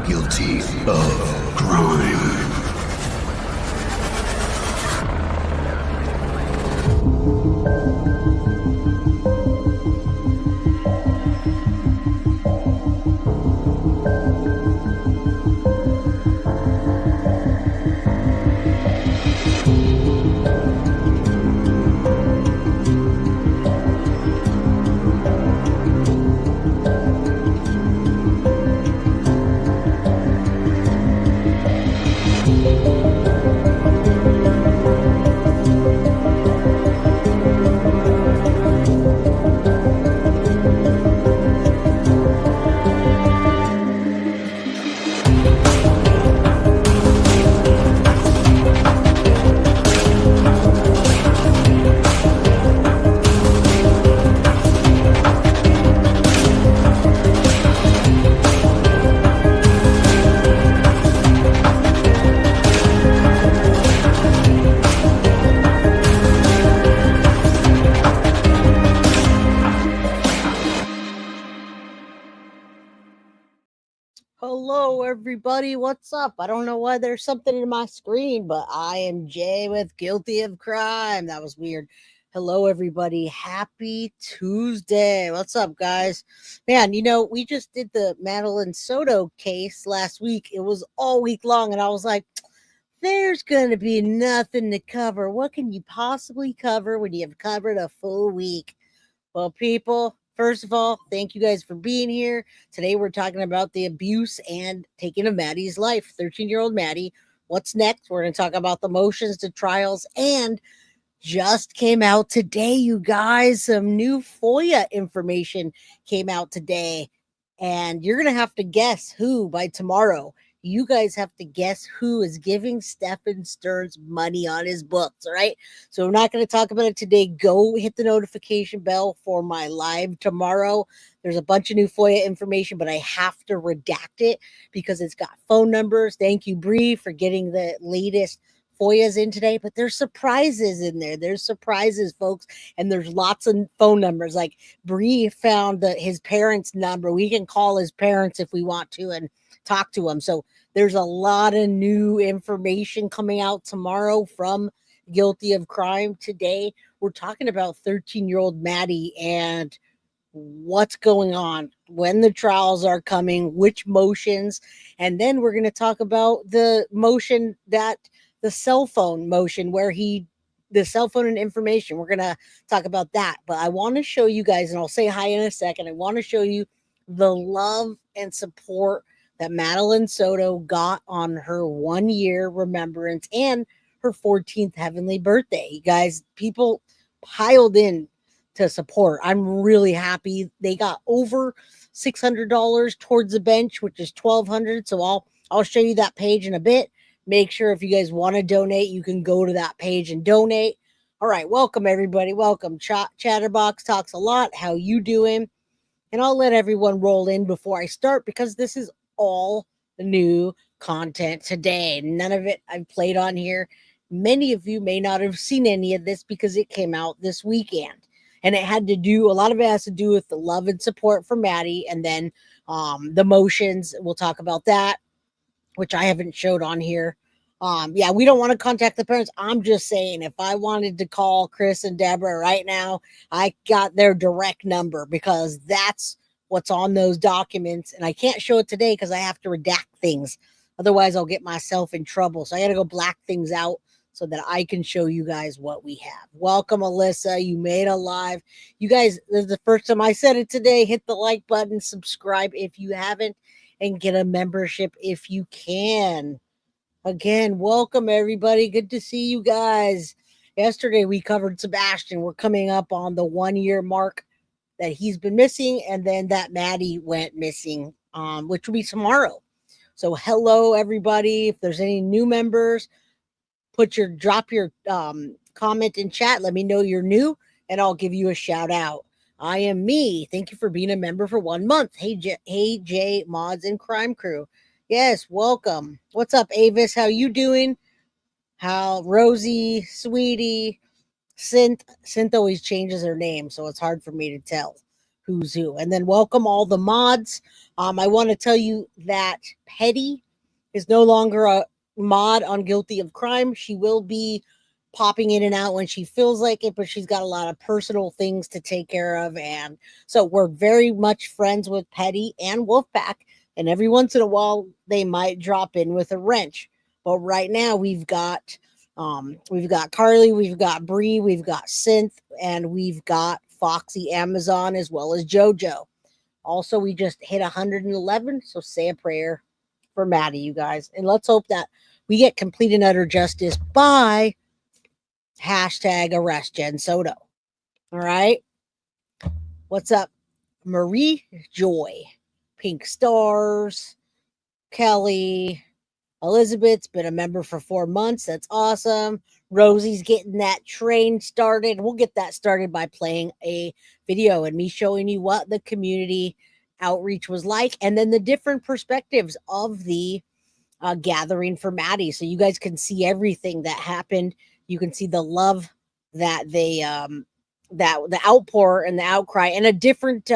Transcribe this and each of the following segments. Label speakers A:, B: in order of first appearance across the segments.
A: Guilty of crime.
B: Hello, everybody. What's up? I don't know why there's something in my screen, but I am Jay with Guilty of Crime. That was weird. Hello, everybody. Happy Tuesday. What's up, guys? Man, we just did the Madeline Soto case last week. It was all week long, and I was like, there's going to be nothing to cover. What can you possibly cover when you have covered a full week? Well, people, first of all, thank you guys for being here. Today we're talking about the abuse and taking of Maddie's life, 13-year-old Maddie. What's next? We're going to talk about the motions to trials, and just came out today, you guys. Some new FOIA information came out today, and you're going to have to guess who by tomorrow. You guys have to guess who is giving Stephen Stearns money on his books, all right? So I'm not going to talk about it today. Go hit the notification bell for my live tomorrow. There's a bunch of new FOIA information, but I have to redact it because it's got phone numbers. Thank you, Bree, for getting the latest FOIA's in today, but there's surprises in there. There's surprises, folks, and there's lots of phone numbers. Like Bree found his parents' number. We can call his parents if we want to and talk to him. So there's a lot of new information coming out tomorrow from Guilty of Crime. Today, we're talking about 13-year-old Maddie and what's going on, when the trials are coming, which motions, and then we're going to talk about the motion that the cell phone motion where the cell phone and information. We're going to talk about that. But I want to show you guys, and I'll say hi in a second. I want to show you the love and support that Madeline Soto got on her 1-year remembrance and her 14th heavenly birthday. You guys, people piled in to support. I'm really happy. They got over $600 towards the bench, which is $1,200. So I'll show you that page in a bit. Make sure if you guys want to donate, you can go to that page and donate. All right, welcome everybody. Welcome. Chatterbox talks a lot. How you doing? And I'll let everyone roll in before I start because this is all new content today. None of it I've played on here. Many of you may not have seen any of this because it came out this weekend. And a lot of it has to do with the love and support for Maddie, and then the motions. We'll talk about that, which I haven't showed on here. We don't want to contact the parents. I'm just saying, if I wanted to call Chris and Deborah right now, I got their direct number because that's what's on those documents. And I can't show it today because I have to redact things. Otherwise, I'll get myself in trouble. So I got to go black things out so that I can show you guys what we have. Welcome, Alyssa. You made a live. You guys, this is the first time I said it today. Hit the like button, subscribe if you haven't, and get a membership if you can. Again, welcome everybody. Good to see you guys. Yesterday we covered Sebastian. We're coming up on the 1-year mark that he's been missing, and then that Maddie went missing, which will be tomorrow. So hello everybody. If there's any new members, drop your comment in chat. Let me know you're new, and I'll give you a shout out. I am me. Thank you for being a member for 1 month. Hey Jay, Mods, and Crime Crew. Yes, welcome. What's up, Avis? How you doing? How Rosie, Sweetie, Synth always changes her name, so it's hard for me to tell. who's who. And then welcome all the mods. I want to tell you that Petty is no longer a mod on Guilty of Crime. She will be popping in and out when she feels like it, but she's got a lot of personal things to take care of. And so we're very much friends with Petty and Wolfpack. And every once in a while, they might drop in with a wrench. But right now, we've got Carly, we've got Bree, we've got Synth, and we've got Foxy Amazon as well as JoJo. Also, we just hit 111, so say a prayer for Maddie, you guys. And let's hope that we get complete and utter justice by hashtag arrest Jen Soto. All right. What's up? Marie Joy, Pink Stars, Kelly, Elizabeth's been a member for 4 months. That's awesome. Rosie's getting that train started. We'll get that started by playing a video and me showing you what the community outreach was like and then the different perspectives of the gathering for Maddie. So you guys can see everything that happened. You can see the love that they, that the outpour and the outcry and a different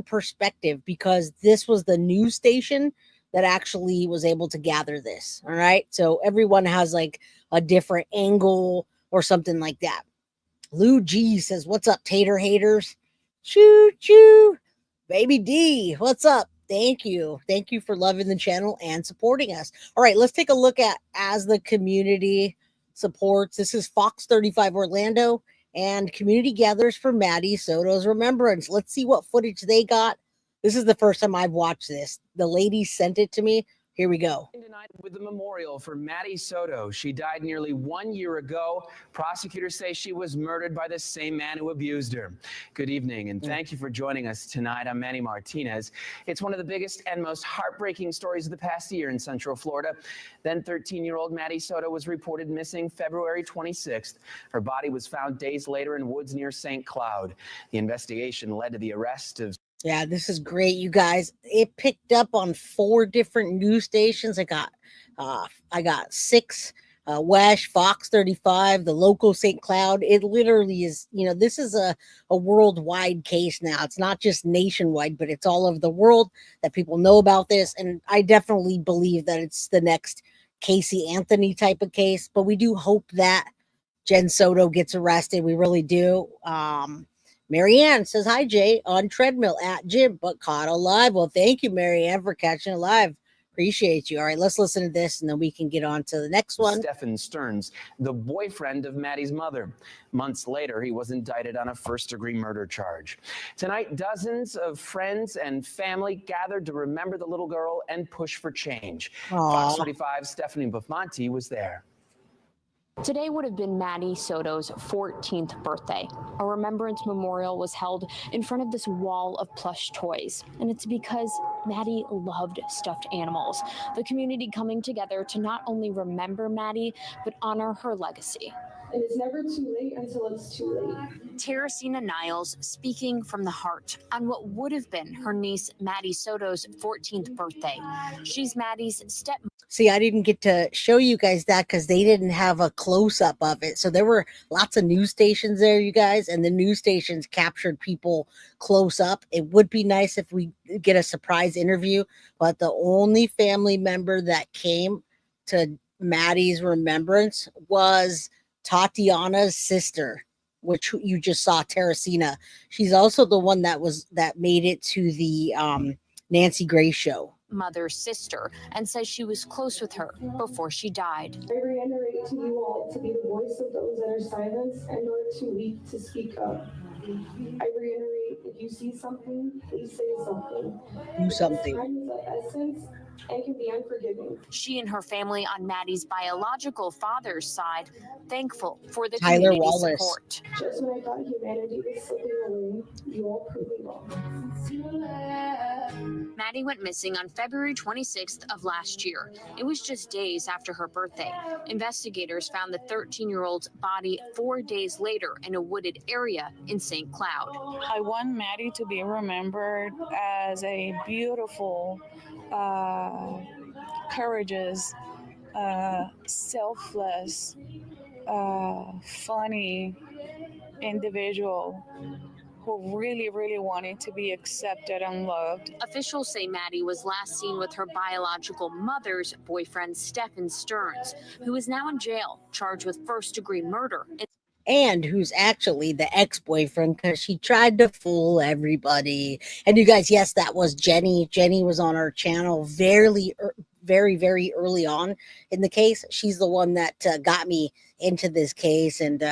B: perspective because this was the news station that actually was able to gather this. All right. So everyone has like a different angle or something like that. Lou G says, "What's up, tater haters?" Choo choo. Baby D, what's up? Thank you. Thank you for loving the channel and supporting us. All right, let's take a look at as the community supports. This is Fox 35 Orlando and community gathers for Maddie Soto's remembrance. Let's see what footage they got. This is the first time I've watched this. The lady sent it to me. Here we go.
C: Tonight with the memorial for Maddie Soto. She died nearly 1 year ago. Prosecutors say she was murdered by the same man who abused her. Good evening, and thank you for joining us tonight. I'm Manny Martinez. It's one of the biggest and most heartbreaking stories of the past year in Central Florida. Then 13-year-old Maddie Soto was reported missing February 26th. Her body was found days later in woods near St. Cloud. The investigation led to the arrest of
B: Yeah, this is great, you guys. It picked up on 4 different news stations. I got 6, Wesh, Fox 35, the local St. Cloud. It literally is, this is a worldwide case now. It's not just nationwide, but it's all over the world that people know about this. And I definitely believe that it's the next Casey Anthony type of case. But we do hope that Jen Soto gets arrested. We really do. Marianne says, "Hi, Jay, on treadmill at gym, but caught alive." Well, thank you, Marianne, for catching alive. Appreciate you. All right, let's listen to this, and then we can get on to the next one.
C: Stephen Stearns, the boyfriend of Maddie's mother. Months later, he was indicted on a first-degree murder charge. Tonight, dozens of friends and family gathered to remember the little girl and push for change.
B: Aww.
C: Fox 35 Stephanie Buffonti was there.
D: Today would have been Maddie Soto's 14th birthday. A remembrance memorial was held in front of this wall of plush toys. And it's because Maddie loved stuffed animals. The community coming together to not only remember Maddie, but honor her legacy.
E: And it's never too late until it's too late.
D: Teresina Niles speaking from the heart on what would have been her niece Maddie Soto's 14th birthday. She's Maddie's stepmother.
B: See, I didn't get to show you guys that because they didn't have a close-up of it. So there were lots of news stations there, you guys, and the news stations captured people close up. It would be nice if we get a surprise interview, but the only family member that came to Maddie's remembrance was Tatiana's sister, which you just saw, Teresina. She's also the one that made it to the Nancy Grace show.
D: Mother's sister, and says she was close with her before she died.
E: I reiterate to you all to be the voice of those that are silenced and are too weak to speak up. I reiterate, if you see something, please say something.
B: Do something.
E: Time is of essence and can be unforgiving.
D: She and her family on Maddie's biological father's side thankful for the
B: Tyler
D: community
B: Wallace.
D: support.
E: Just when I thought humanity was slipping away, you all proved me wrong.
D: Maddie went missing on February 26th of last year. It was just days after her birthday. Investigators found the 13-year-old's body 4 days later in a wooded area in St. Cloud.
F: I want Maddie to be remembered as a beautiful, courageous, selfless, funny individual who really, really wanted to be accepted and loved.
D: Officials say Maddie was last seen with her biological mother's boyfriend, Stephen Stearns, who is now in jail, charged with first-degree murder.
B: And who's actually the ex-boyfriend because she tried to fool everybody. And you guys, yes, that was Jenny. Jenny was on our channel very, very early on in the case. She's the one that got me into this case and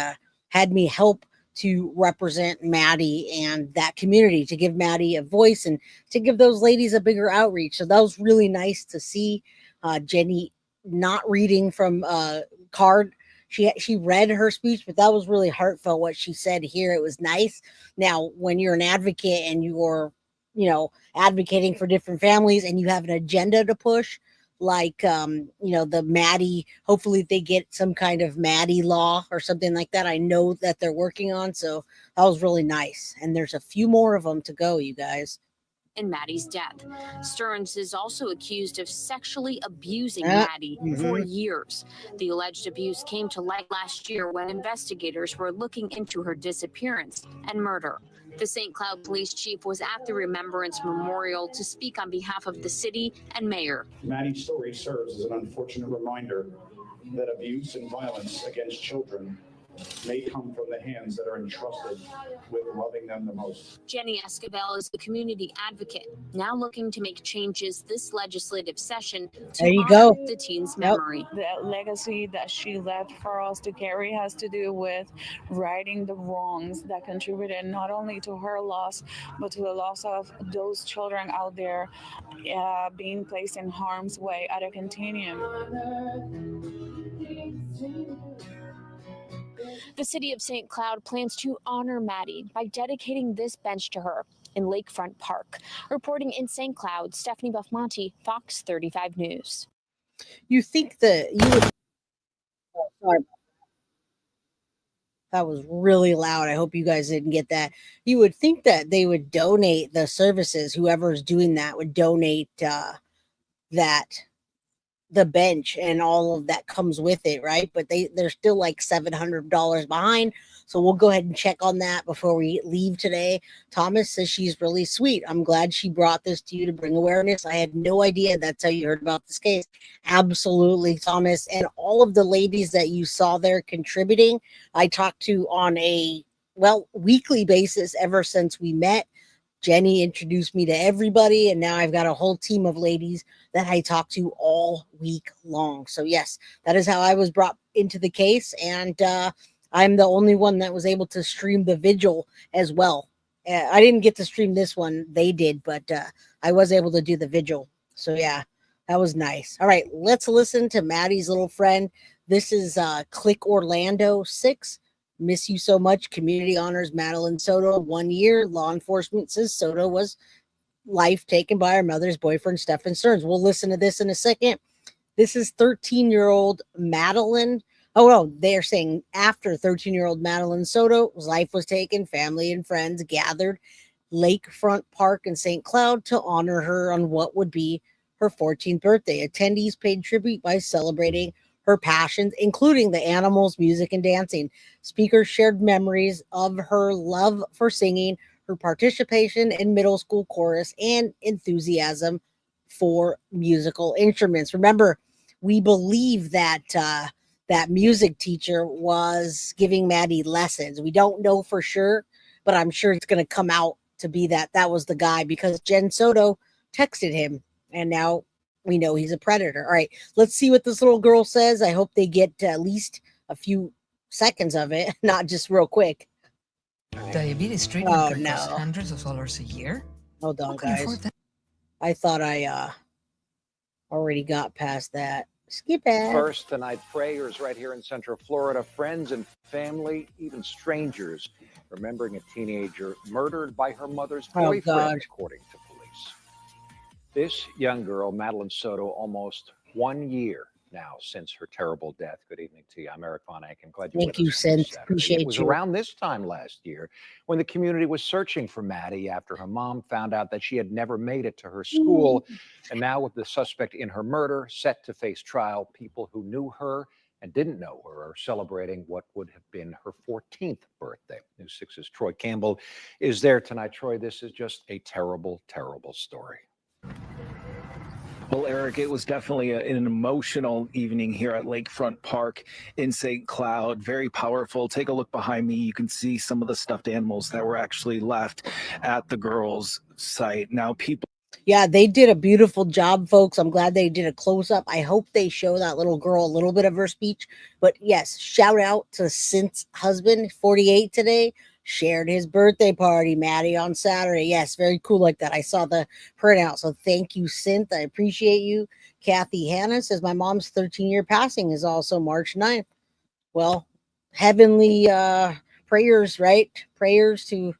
B: had me help to represent Maddie and that community, to give Maddie a voice and to give those ladies a bigger outreach. So that was really nice to see Jenny not reading from a card. She read her speech, but that was really heartfelt what she said here. It was nice. Now, when you're an advocate and you're, advocating for different families and you have an agenda to push, like, the Maddie, hopefully they get some kind of Maddie law or something like that. I know that they're working on. So that was really nice. And there's a few more of them to go, you guys.
D: In Maddie's death. Stearns is also accused of sexually abusing Maddie for years. The alleged abuse came to light last year when investigators were looking into her disappearance and murder. The St. Cloud police chief was at the Remembrance Memorial to speak on behalf of the city and mayor.
G: Maddie's story serves as an unfortunate reminder that abuse and violence against children may come from the hands that are entrusted with loving them the most.
D: Jenny Esquivel is the community advocate, now looking to make changes this legislative session to honor the teen's memory.
F: The legacy that she left for us to carry has to do with righting the wrongs that contributed not only to her loss, but to the loss of those children out there being placed in harm's way at a continuum.
D: The city of St. Cloud plans to honor Maddie by dedicating this bench to her in Lakefront Park. Reporting in St. Cloud, Stephanie Buffmonte, Fox 35 News.
B: You think that you would... Oh, sorry. That was really loud. I hope you guys didn't get that. You would think that they would donate the services. Whoever's doing that would donate the bench and all of that comes with it, right? But they're still like $700 behind. So we'll go ahead and check on that before we leave today. Thomas says she's really sweet. I'm glad she brought this to you to bring awareness. I had no idea that's how you heard about this case. Absolutely, Thomas. And all of the ladies that you saw there contributing, I talked to on a weekly basis ever since we met. Jenny introduced me to everybody, and now I've got a whole team of ladies that I talk to all week long. So yes, that is how I was brought into the case, and I'm the only one that was able to stream the vigil as well. I didn't get to stream this one, they did, but I was able to do the vigil. So yeah, that was nice. All right, let's listen to Maddie's little friend. This is Click Orlando 6. Miss you so much. Community honors Madeline Soto 1 year. Law enforcement says Soto was life taken by her mother's boyfriend, Stephen Stearns. We'll listen to this in a second. This is 13-year-old Madeline. Oh, no, they're saying after 13-year-old Madeline Soto's life was taken, family and friends gathered Lakefront Park in St. Cloud to honor her on what would be her 14th birthday. Attendees paid tribute by celebrating her passions, including the animals, music, and dancing. Speakers shared memories of her love for singing, her participation in middle school chorus, and enthusiasm for musical instruments. Remember, we believe that that music teacher was giving Maddie lessons. We don't know for sure, but I'm sure it's going to come out to be that was the guy because Jen Soto texted him, and now we know he's a predator. All right, let's see what this little girl says. I hope they get at least a few seconds of it, not just real quick.
H: Diabetes treatment can cost hundreds of dollars a year.
B: Hold on, guys. I thought I already got past that. Skip it.
I: First tonight, prayers right here in Central Florida. Friends and family, even strangers, remembering a teenager murdered by her mother's boyfriend, according to police. This young girl, Madeline Soto, almost 1 year now since her terrible death. Good evening to you. I'm Eric Von Eyck. I'm glad you're with us.
B: Thank you, Sid. Appreciate you.
I: It was around this time last year when the community was searching for Maddie after her mom found out that she had never made it to her school. And now with the suspect in her murder set to face trial, people who knew her and didn't know her are celebrating what would have been her 14th birthday. News 6's Troy Campbell is there tonight. Troy, this is just a terrible, terrible story.
J: Well, Eric, it was definitely an emotional evening here at Lakefront Park in St. Cloud. Very powerful. Take a look behind me. You can see some of the stuffed animals that were actually left at the girls' site. Now, people.
B: Yeah, they did a beautiful job, folks. I'm glad they did a close-up. I hope they show that little girl a little bit of her speech. But yes, shout out to Cint's husband, 48 today. Shared his birthday party, Maddie, on Saturday. Yes, very cool like that. I saw the printout. So thank you, Cint. I appreciate you. Kathy Hanna says, my mom's 13-year passing is also March 9th. Well, heavenly prayers, right? Prayers to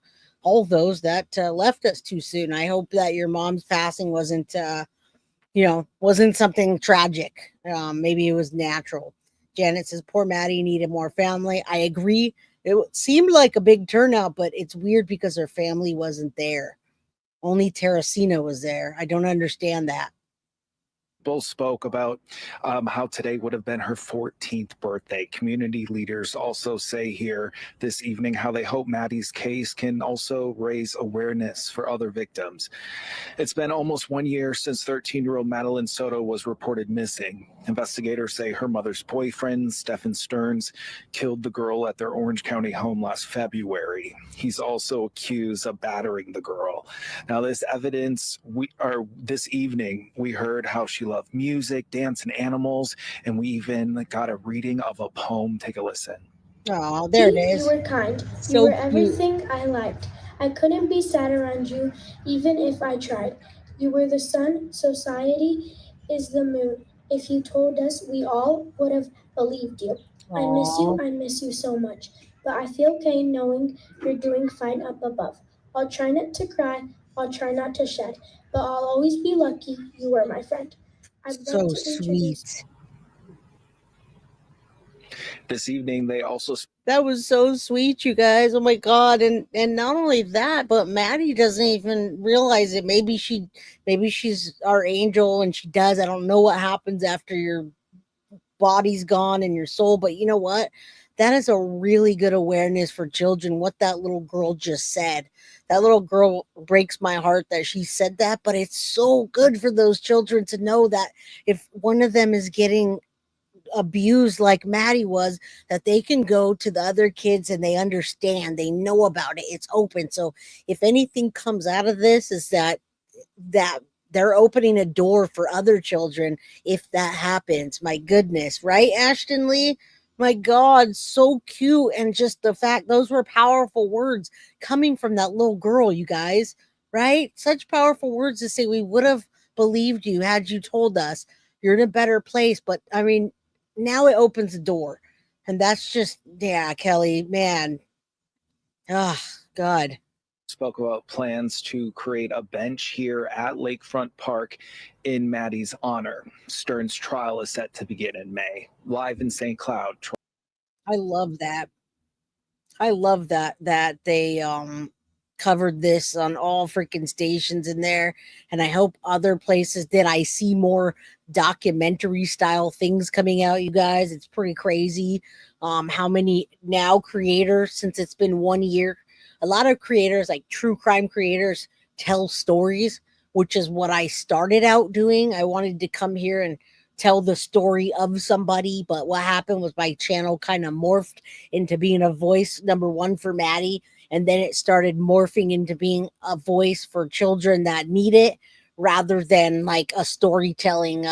B: all those that left us too soon. I hope that your mom's passing wasn't something tragic. Maybe it was natural. Janet says, poor Maddie needed more family. I agree. It seemed like a big turnout, but it's weird because her family wasn't there. Only Teresina was there. I don't understand that.
J: Both spoke about how today would have been her 14th birthday. Community leaders also say here this evening how they hope Maddie's case can also raise awareness for other victims. It's been almost 1 year since 13-year-old Madeline Soto was reported missing. Investigators say her mother's boyfriend, Stephen Stearns, killed the girl at their Orange County home last February. He's also accused of battering the girl. Now, this evidence, this evening, we heard how she loved music, dance, and animals, and we even got a reading of a poem. Take a listen.
B: Oh, there it is.
K: You were kind.
B: So
K: you were
B: cute.
K: everything I liked. I couldn't be sad around you, even if I tried. You were the sun, society is the moon. If you told us, we all would have believed you.
B: Aww.
K: I miss you so much. But I feel okay knowing you're doing fine up above. I'll try not to cry, I'll try not to shed, but I'll always be lucky you were my friend.
B: So sweet.
J: This evening, they also.
B: That was so sweet, you guys. Oh my God. And not only that, but Maddie doesn't even realize it. Maybe she's our angel and she does. I don't know what happens after your body's gone and your soul, but you know what? That is a really good awareness for children. What that little girl just said. That little girl breaks my heart that she said that, but it's so good for those children to know that if one of them is getting abused like Maddie was, that they can go to the other kids and they understand, they know about it, it's open. So if anything comes out of this is that they're opening a door for other children if that happens. My goodness, right, Ashton Lee? My God, so cute. And just the fact those were powerful words coming from that little girl, you guys, right? Such powerful words to say, we would have believed you had you told us. You're in a better place. But I mean, now it opens the door. And that's just, yeah, Kelly, man. Oh, God.
J: Spoke about plans to create a bench here at Lakefront Park in Maddie's honor. Stearns' trial is set to begin in May. Live in St. Cloud.
B: I love that. I love that they covered this on all freaking stations in there, and I hope other places did. I see more documentary style things coming out, you guys. It's pretty crazy how many now creators, since it's been 1 year, a lot of creators, like true crime creators, tell stories, which is what I started out doing. I wanted to come here and tell the story of somebody, but what happened was my channel kind of morphed into being a voice, number one, for Maddie, and then it started morphing into being a voice for children that need it, rather than like a storytelling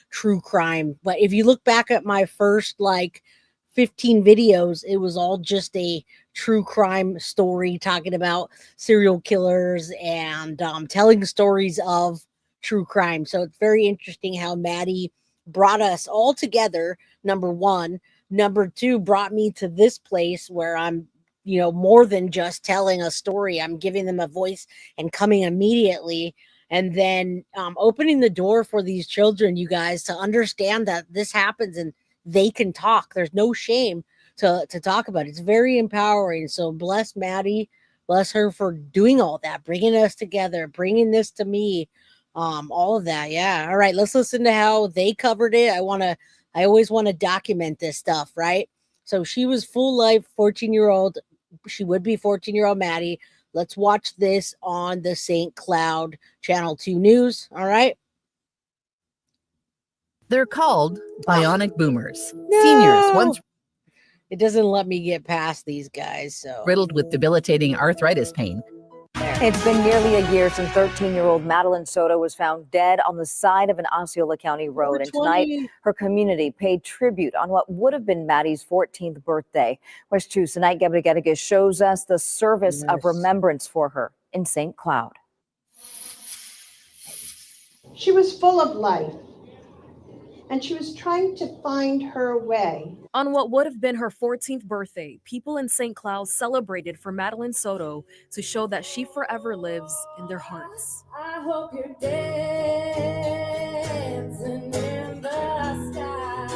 B: true crime. But if you look back at my first 15 videos, it was all just a true crime story talking about serial killers and telling stories of true crime. So it's very interesting how Maddie brought us all together, number one. Number two, brought me to this place where I'm, more than just telling a story. I'm giving them a voice and coming immediately. And then opening the door for these children, you guys, to understand that this happens and they can talk. There's no shame to talk about it. It's very empowering. So bless Maddie, bless her for doing all that, bringing us together, bringing this to me, all of that. Yeah. All right, let's listen to how they covered it. I want to I always want to document this stuff, right? So she was full life 14-year-old. She would be 14-year-old Maddie. Let's watch this on the St. Cloud Channel 2 News. All right.
L: They're called bionic boomers.
B: No!
L: Seniors once
B: It doesn't let me get past these guys. So
L: riddled with debilitating arthritis pain.
M: It's been nearly a year since 13-year-old Madeline Soto was found dead on the side of an Osceola County road. And tonight, her community paid tribute on what would have been Maddie's 14th birthday. West 2's Tonight Gabriel shows us the service of remembrance for her in St. Cloud.
N: She was full of life, and she was trying to find her way.
O: On what would have been her 14th birthday, people in St. Cloud celebrated for Madeline Soto to show that she forever lives in their hearts.
P: I hope you're dancing in the sky.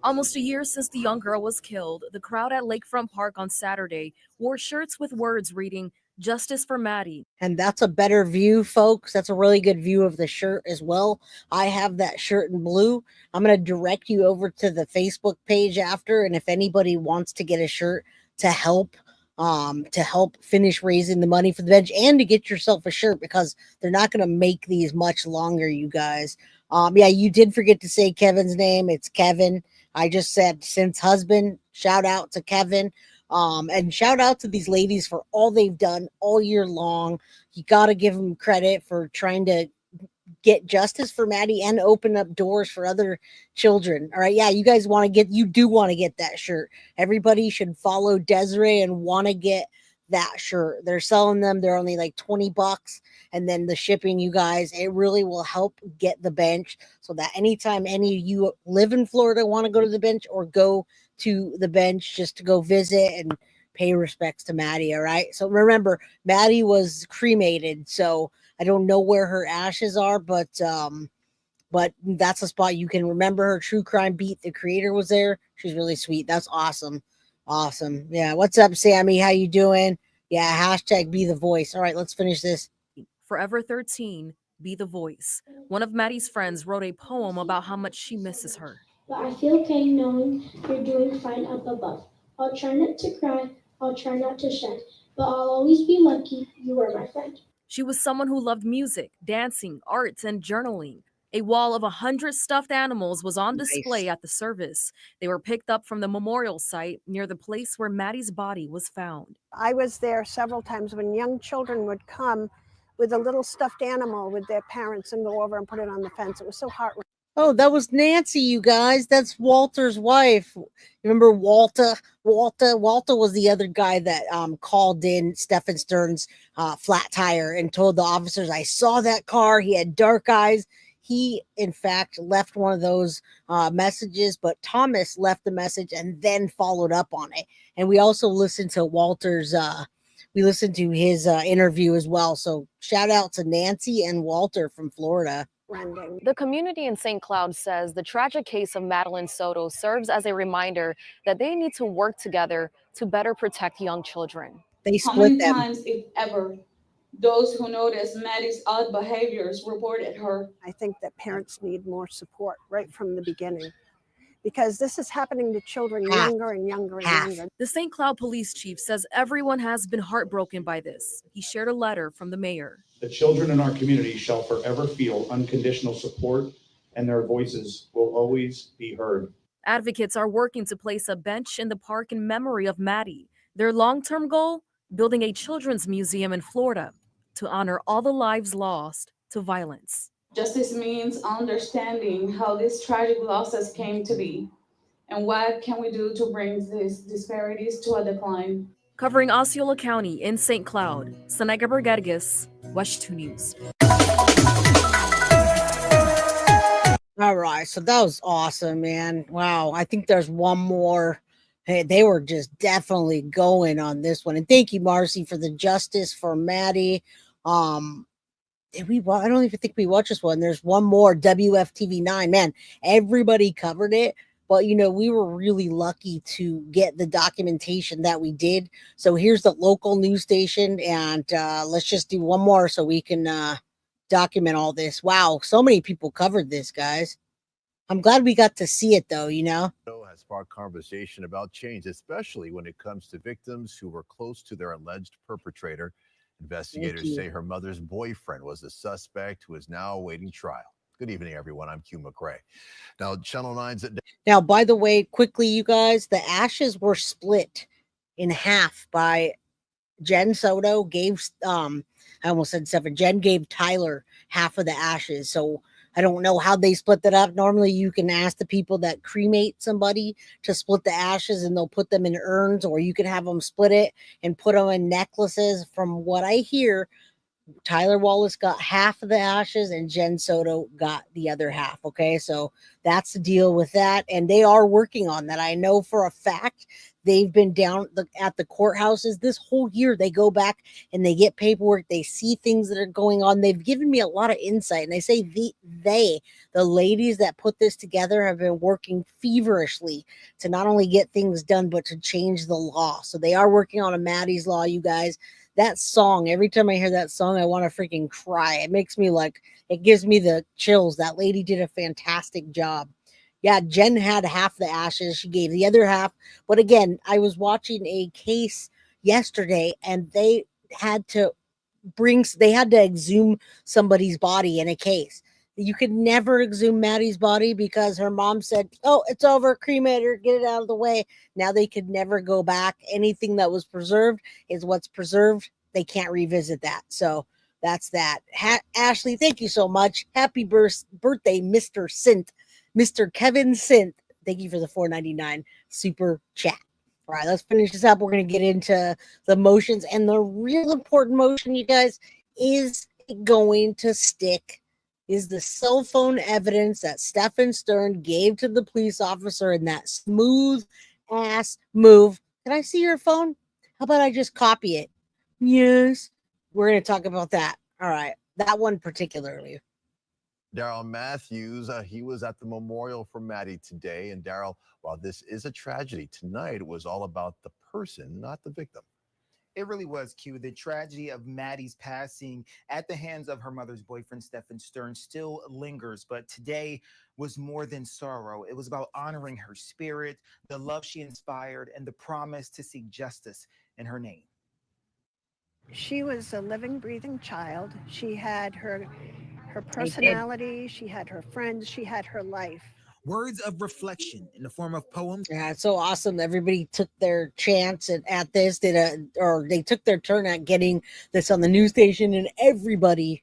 O: Almost a year since the young girl was killed, the crowd at Lakefront Park on Saturday wore shirts with words reading, "Justice for Maddie."
B: And that's a better view, folks. That's a really good view of the shirt as well. I have that shirt in blue. I'm going to direct you over to the Facebook page after. And if anybody wants to get a shirt to help finish raising the money for the bench and to get yourself a shirt, because they're not going to make these much longer, you guys. Yeah, you did forget to say Kevin's name. It's Kevin. I just said since husband. Shout out to Kevin. And shout out to these ladies for all they've done all year long. You got to give them credit for trying to get justice for Maddie and open up doors for other children. All right. Yeah. You guys do want to get that shirt. Everybody should follow Desiree and want to get that shirt. They're selling them. They're only like $20. And then the shipping, you guys, it really will help get the bench so that anytime any of you live in Florida, want to go to the bench or go to the bench just to go visit and pay respects to Maddie. All right. So remember, Maddie was cremated. So I don't know where her ashes are, but that's a spot you can remember her. True Crime Beat, the creator, was there. She's really sweet. That's awesome. Awesome. Yeah. What's up, Sammy? How you doing? Yeah. Hashtag be the voice. All right. Let's finish this.
O: Forever 13, be the voice. One of Maddie's friends wrote a poem about how much she misses her.
K: But I feel okay knowing you're doing fine up above. I'll try not to cry, I'll try not to shed, but I'll always be lucky you are my friend.
O: She was someone who loved music, dancing, arts, and journaling. A wall of 100 stuffed animals was on display at the service. They were picked up from the memorial site near the place where Maddie's body was found.
N: I was there several times when young children would come with a little stuffed animal with their parents and go over and put it on the fence. It was so heartwarming.
B: Oh, that was Nancy, you guys. That's Walter's wife. Remember Walter? Walter was the other guy that called in Stephen Stern's flat tire and told the officers, I saw that car. He had dark eyes. He, in fact, left one of those messages, but Thomas left the message and then followed up on it. And we also listened to Walter's his interview as well. So shout out to Nancy and Walter from Florida.
D: The community in St. Cloud says the tragic case of Madeline Soto serves as a reminder that they need to work together to better protect young children.
B: They
E: How
B: split
E: many
B: them.
E: times, if ever, those who noticed Maddie's odd behaviors reported her?
N: I think that parents need more support right from the beginning, because this is happening to children younger and younger and younger.
O: The St. Cloud police chief says everyone has been heartbroken by this. He shared a letter from the mayor.
G: The children in our community shall forever feel unconditional support, and their voices will always be heard.
O: Advocates are working to place a bench in the park in memory of Maddie. Their long-term goal? Building a children's museum in Florida to honor all the lives lost to violence.
E: Justice means understanding how these tragic losses came to be, and what can we do to bring these disparities to a decline.
O: Covering Osceola County in St. Cloud, Sanega Bergadges, West 2 News.
B: All right, so that was awesome, man. Wow, I think there's one more. Hey, they were just definitely going on this one. And thank you, Marcy, for the justice for Maddie. I don't even think we watched this one. There's one more, WFTV9. Man, everybody covered it. But, we were really lucky to get the documentation that we did. So here's the local news station. And let's just do one more so we can document all this. Wow, so many people covered this, guys. I'm glad we got to see it though, you know.
Q: Has sparked conversation about change, especially when it comes to victims who were close to their alleged perpetrator. Investigators say her mother's boyfriend was the suspect who is now awaiting trial. Good evening, everyone. I'm Q McCrae. Now, Channel 9's...
B: Now, by the way, quickly, you guys, the ashes were split in half by Jen Soto gave, I almost said seven. Jen gave Tyler half of the ashes. So I don't know how they split that up. Normally you can ask the people that cremate somebody to split the ashes and they'll put them in urns, or you can have them split it and put them in necklaces. From what I hear, Tyler Wallace got half of the ashes and Jen Soto got the other half. Okay. So that's the deal with that. And they are working on that. I know for a fact they've been down at the courthouses this whole year. They go back and they get paperwork. They see things that are going on. They've given me a lot of insight. And they say the ladies that put this together have been working feverishly to not only get things done, but to change the law. So they are working on a Maddie's Law, you guys. That song, every time I hear that song, I want to freaking cry. It makes me it gives me the chills. That lady did a fantastic job. Yeah, Jen had half the ashes. She gave the other half. But again, I was watching a case yesterday and they had to exhume somebody's body in a case. You could never exhume Maddie's body because her mom said, oh, it's over, cremate her, get it out of the way. Now they could never go back. Anything that was preserved is what's preserved. They can't revisit that. So that's that. Ashley, thank you so much. Happy birthday, Mr. Sint, Mr. Kevin Sint. Thank you for the $4.99 super chat. All right, let's finish this up. We're going to get into the motions. And the real important motion, you guys, is it going to stick? Is the cell phone evidence that Stephen Stern gave to the police officer in that smooth ass move. Can I see your phone? How about I just copy it? Yes. We're going to talk about that. All right. That one particularly.
Q: Daryl Matthews, he was at the memorial for Maddie today. And Daryl, while this is a tragedy, tonight it was all about the person, not the victim.
R: It really was, Q. The tragedy of Maddie's passing at the hands of her mother's boyfriend, Stephen Stern, still lingers. But today was more than sorrow. It was about honoring her spirit, the love she inspired, and the promise to seek justice in her name.
N: She was a living, breathing child. She had her personality. She had her friends. She had her life.
R: Words of reflection in the form of poems.
B: Yeah, it's so awesome. Everybody took their chance at this, or they took their turn at getting this on the news station, and everybody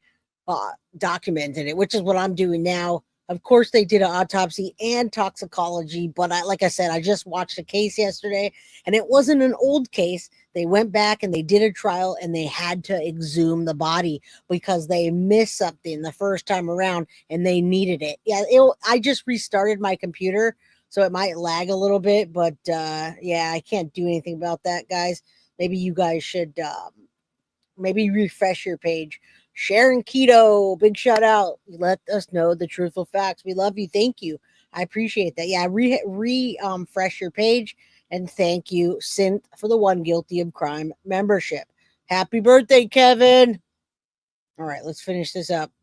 B: documented it, which is what I'm doing now. Of course, they did an autopsy and toxicology, but like I said, I just watched a case yesterday, and it wasn't an old case. They went back and they did a trial, and they had to exhume the body because they missed something the first time around, and they needed it. Yeah, I just restarted my computer, so it might lag a little bit, but yeah, I can't do anything about that, guys. Maybe you guys should maybe refresh your page. Sharon Keto, big shout out. Let us know the truthful facts. We love you. Thank you. I appreciate that. Yeah, refresh your page. And thank you, Synth, for the one guilty of crime membership. Happy birthday, Kevin. All right, let's finish this up.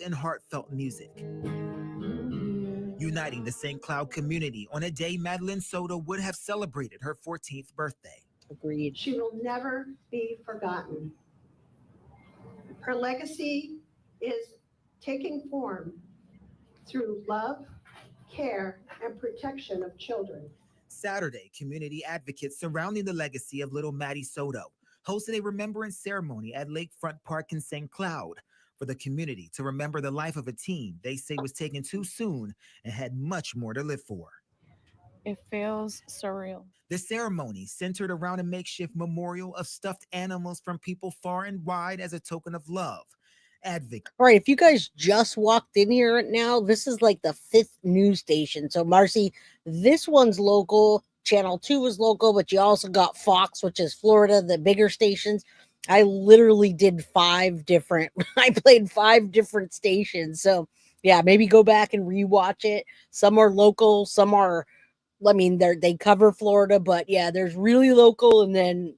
R: And heartfelt music, uniting the St. Cloud community on a day Madeline Soto would have celebrated her 14th birthday.
B: Agreed.
S: She will never be forgotten. Her legacy is taking form through love, care, and protection of children.
R: Saturday, community advocates surrounding the legacy of little Maddie Soto hosted a remembrance ceremony at Lakefront Park in St. Cloud for the community to remember the life of a teen they say was taken too soon and had much more to live for.
F: It feels surreal.
R: The ceremony centered around a makeshift memorial of stuffed animals from people far and wide as a token of love.
B: All right, if you guys just walked in here right now, this is like the 5th news station. So, Marcy, this one's local. Channel 2 is local, but you also got Fox, which is Florida, the bigger stations. I literally did 5 different, I played 5 different stations. So, yeah, maybe go back and rewatch it. Some are local, some are, I mean, they cover Florida, but yeah, there's really local and then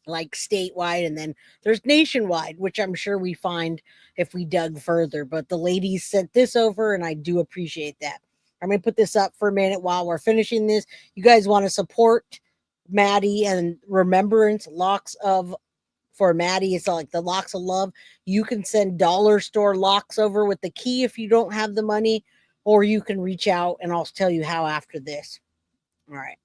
B: like statewide, and then there's nationwide, which I'm sure we find if we dug further. But the ladies sent this over, and I do appreciate that. I'm going to put this up for a minute while we're finishing this. You guys want to support Maddie and Remembrance Locks of for Maddie? It's like the Locks of Love. You can send dollar store locks over with the key if you don't have the money, or you can reach out and I'll tell you how after this. All right.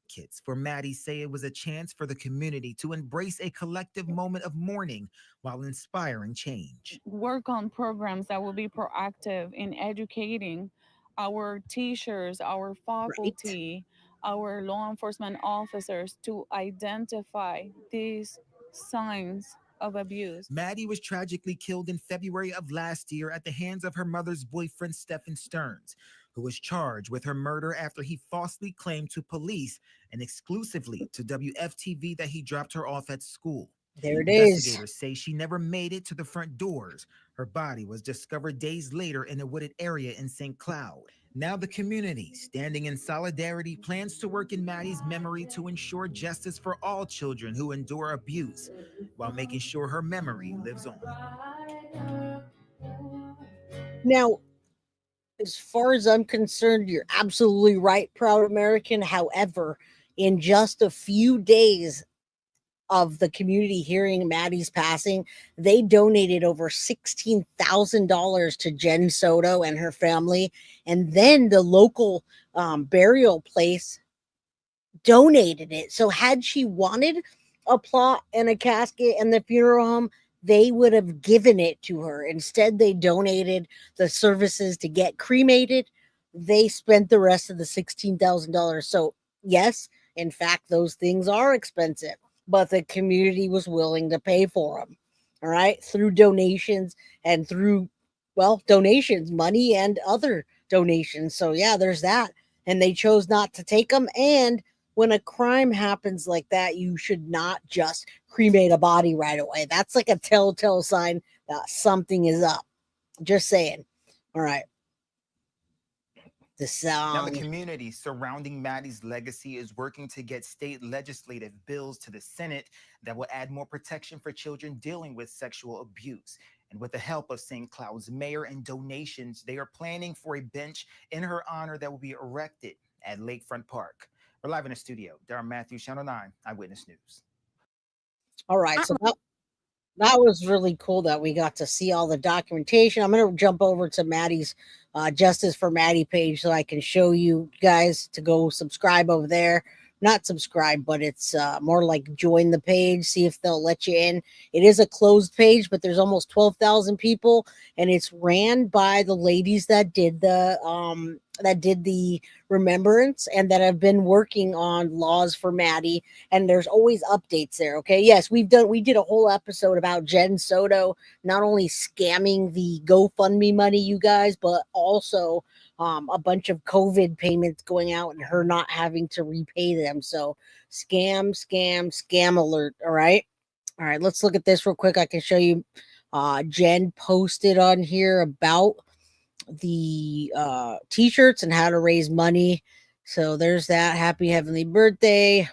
R: Kids for Maddie say it was a chance for the community to embrace a collective moment of mourning while inspiring change.
F: Work on programs that will be proactive in educating our teachers, our faculty, our law enforcement officers to identify these signs of abuse.
R: Maddie was tragically killed in February of last year at the hands of her mother's boyfriend, Stephen Stearns, who was charged with her murder after he falsely claimed to police and exclusively to WFTV that he dropped her off at school.
B: There it is.
R: Investigators say she never made it to the front doors. Her body was discovered days later in a wooded area in St. Cloud. Now the community, standing in solidarity, plans to work in Maddie's memory to ensure justice for all children who endure abuse, while making sure her memory lives on.
B: Now, as far as I'm concerned, you're absolutely right, proud American. However, in just a few days of the community hearing Maddie's passing, they donated over $16,000 to Jen Soto and her family. And then the local burial place donated it. So had she wanted a plot and a casket and the funeral home, they would have given it to her. Instead, they donated the services to get cremated. They spent the rest of the $16,000. So yes, in fact, those things are expensive, but the community was willing to pay for them. All right. Through donations and through, well, donations, money and other donations. So yeah, there's that. And they chose not to take them. And when a crime happens like that, you should not just cremate a body right away. That's like a telltale sign that something is up. Just saying. All right. The song.
R: Now, the community surrounding Maddie's legacy is working to get state legislative bills to the Senate that will add more protection for children dealing with sexual abuse. And with the help of St. Cloud's mayor and donations, they are planning for a bench in her honor that will be erected at Lakefront Park. We're live in the studio. Darren Matthews, Channel 9, Eyewitness News.
B: All right. So that was really cool that we got to see all the documentation. I'm going to jump over to Maddie's Justice for Maddie page so I can show you guys to go subscribe over there. Not subscribe, but it's more like join the page, see if they'll let you in. It is a closed page, but there's almost 12,000 people, and it's ran by the ladies that did the remembrance and that have been working on laws for Maddie, and there's always updates there. Okay, yes, we did a whole episode about Jen Soto not only scamming the GoFundMe money, you guys, but also a bunch of COVID payments going out and her not having to repay them. So scam alert. All right, let's look at this real quick. I can show you. Jen posted on here about the t-shirts and how to raise money. So there's that. Happy heavenly birthday.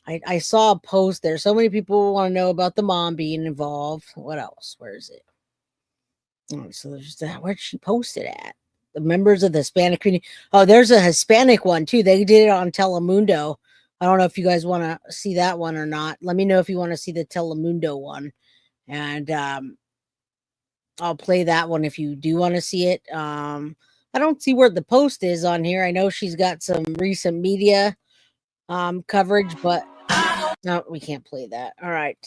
B: I saw a post there. So many people want to know about the mom being involved. What else? Where is it? So there's that. Where'd she post it at? The members of the Hispanic community. Oh, there's a Hispanic one too. They did it on Telemundo. I don't know if you guys want to see that one or not. Let me know if you want to see the Telemundo one. And I'll play that one if you do want to see it. I don't see where the post is on here. I know she's got some recent media coverage, but no, we can't play that. All right.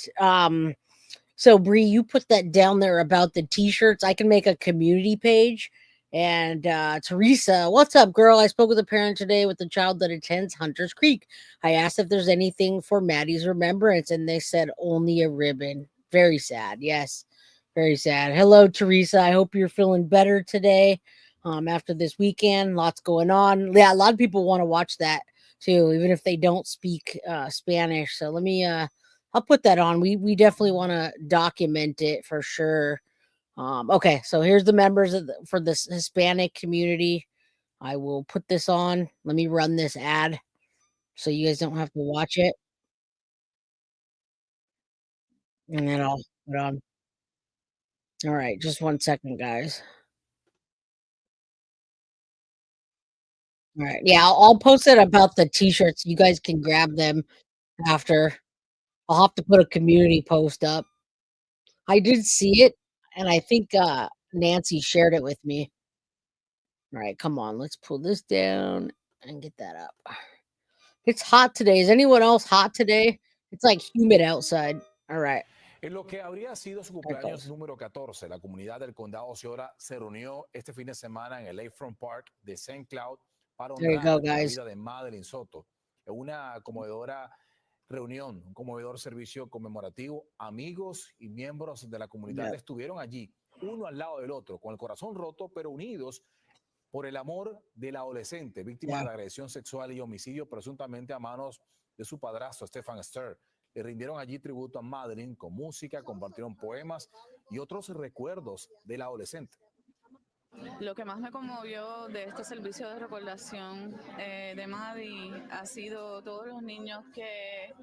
B: So Bree, you put that down there about the t-shirts. I can make a community page. And Teresa, what's up, girl? I spoke with a parent today with a child that attends Hunters Creek. I asked if there's anything for Maddie's remembrance, and they said only a ribbon. Very sad. Yes. Very sad. Hello, Teresa. I hope you're feeling better today. After this weekend, lots going on. Yeah, a lot of people want to watch that too, even if they don't speak Spanish. So let me I'll put that on. We definitely want to document it for sure. Okay, so here's the members for this Hispanic community. I will put this on. Let me run this ad. so you guys don't have to watch it. And then I'll put on. All right, just 1 second, guys. All right, yeah, I'll post it about the t-shirts. You guys can grab them after. I'll have to put a community post up. I did see it, and I think Nancy shared it with me. All right, come on, let's pull this down and get that up. It's hot today. Is anyone else hot today? It's like humid outside. All right.
T: En lo que habría sido su cumpleaños número 14, la comunidad del condado Soto se reunió este fin de semana en el Lakefront Park de St. Cloud para
B: There you
T: honrar
B: go,
T: la
B: guys.
T: vida de Madeline Soto. En una conmovedora reunión, un conmovedor servicio conmemorativo, amigos y miembros de la comunidad
B: Yep.
T: estuvieron allí, uno al lado del otro, con el corazón roto, pero unidos por el amor del adolescente, víctima de agresión sexual y homicidio presuntamente a manos de su padrastro, Stephen Stir. Le rindieron allí tributo a Madeline con música, compartieron poemas y otros recuerdos del adolescente.
F: Lo que más me conmovió de este servicio de recordación de Maddie ha sido todos los niños que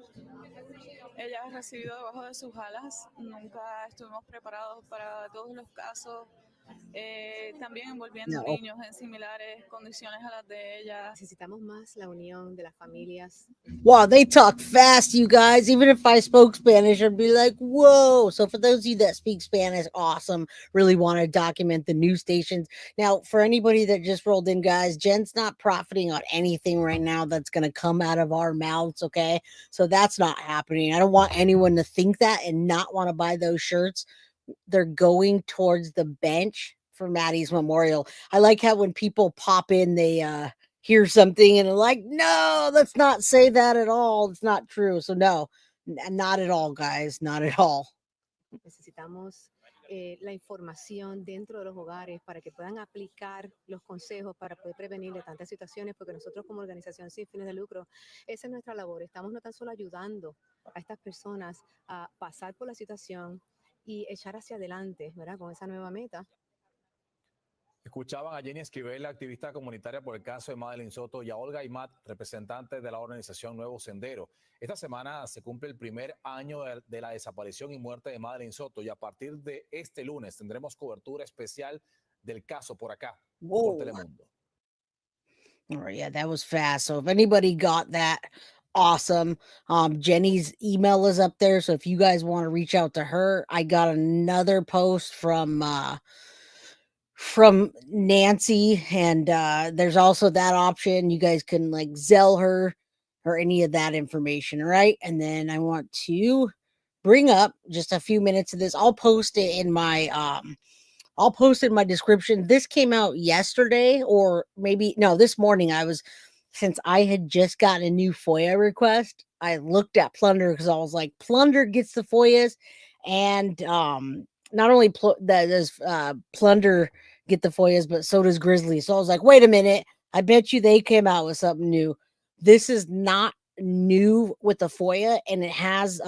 F: ella ha recibido debajo de sus alas. Nunca estuvimos preparados para todos los casos, también envolviendo
B: No.
F: niños en similares condiciones a las de ella.
U: Necesitamos más la unión de las familias.
B: Wow, they talk fast, you guys. Even if I spoke Spanish, I'd be like, whoa. So for those of you that speak Spanish, awesome. Really want to document the news stations. Now, for anybody that just rolled in, guys, Jen's not profiting on anything right now that's going to come out of our mouths, okay? So that's not happening. I don't want anyone to think that and not want to buy those shirts. They're going towards the bench for Maddie's memorial. I like how when people pop in, they hear something and are like, no, let's not say that at all. It's not true. So no, not at all, guys. Not at all.
U: Necesitamos la información dentro de los hogares para que puedan aplicar los consejos para poder prevenir de tantas situaciones, porque nosotros como organización sin fines de lucro, esa es nuestra labor. Estamos no tan solo ayudando a estas personas a pasar por la situación y echar hacia adelante, ¿verdad? Con esa nueva meta.
T: Escuchaban a Jenny Esquivel, activista comunitaria por el caso de Madeline Soto, y a Olga Imat, representante de la organización Nuevo Sendero. Esta semana se cumple el primer año de la desaparición y muerte de Madeline Soto, y a partir de este lunes tendremos cobertura especial del caso por acá, por Telemundo.
B: All right, yeah, that was fast. So if anybody got that, awesome. Jenny's email is up there, so if you guys want to reach out to her, I got another post from Nancy, and there's also that option. You guys can like Zelle her or any of that information, all right? And then I want to bring up just a few minutes of this. I'll post it in my description. This came out yesterday, or maybe no, this morning. Since I had just gotten a new FOIA request, I looked at Plunder because I was like, Plunder gets the FOIAs, and not only does Plunder get the FOIAs, but so does Grizzly. So I was like, wait a minute, I bet you they came out with something new. This is not new with the FOIA, and it has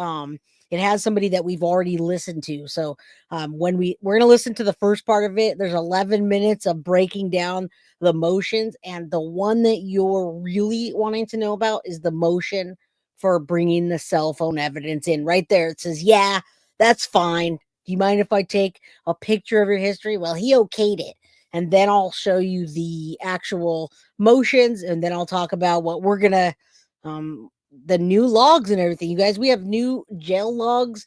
B: somebody that we've already listened to. So when we're going to listen to the first part of it, there's 11 minutes of breaking down the motions, and the one that you're really wanting to know about is the motion for bringing the cell phone evidence in. Right there, it says, yeah, that's fine. Do you mind if I take a picture of your history? Well, he okayed it. And then I'll show you the actual motions, and then I'll talk about what we're going to, the new logs and everything. You guys, we have new jail logs,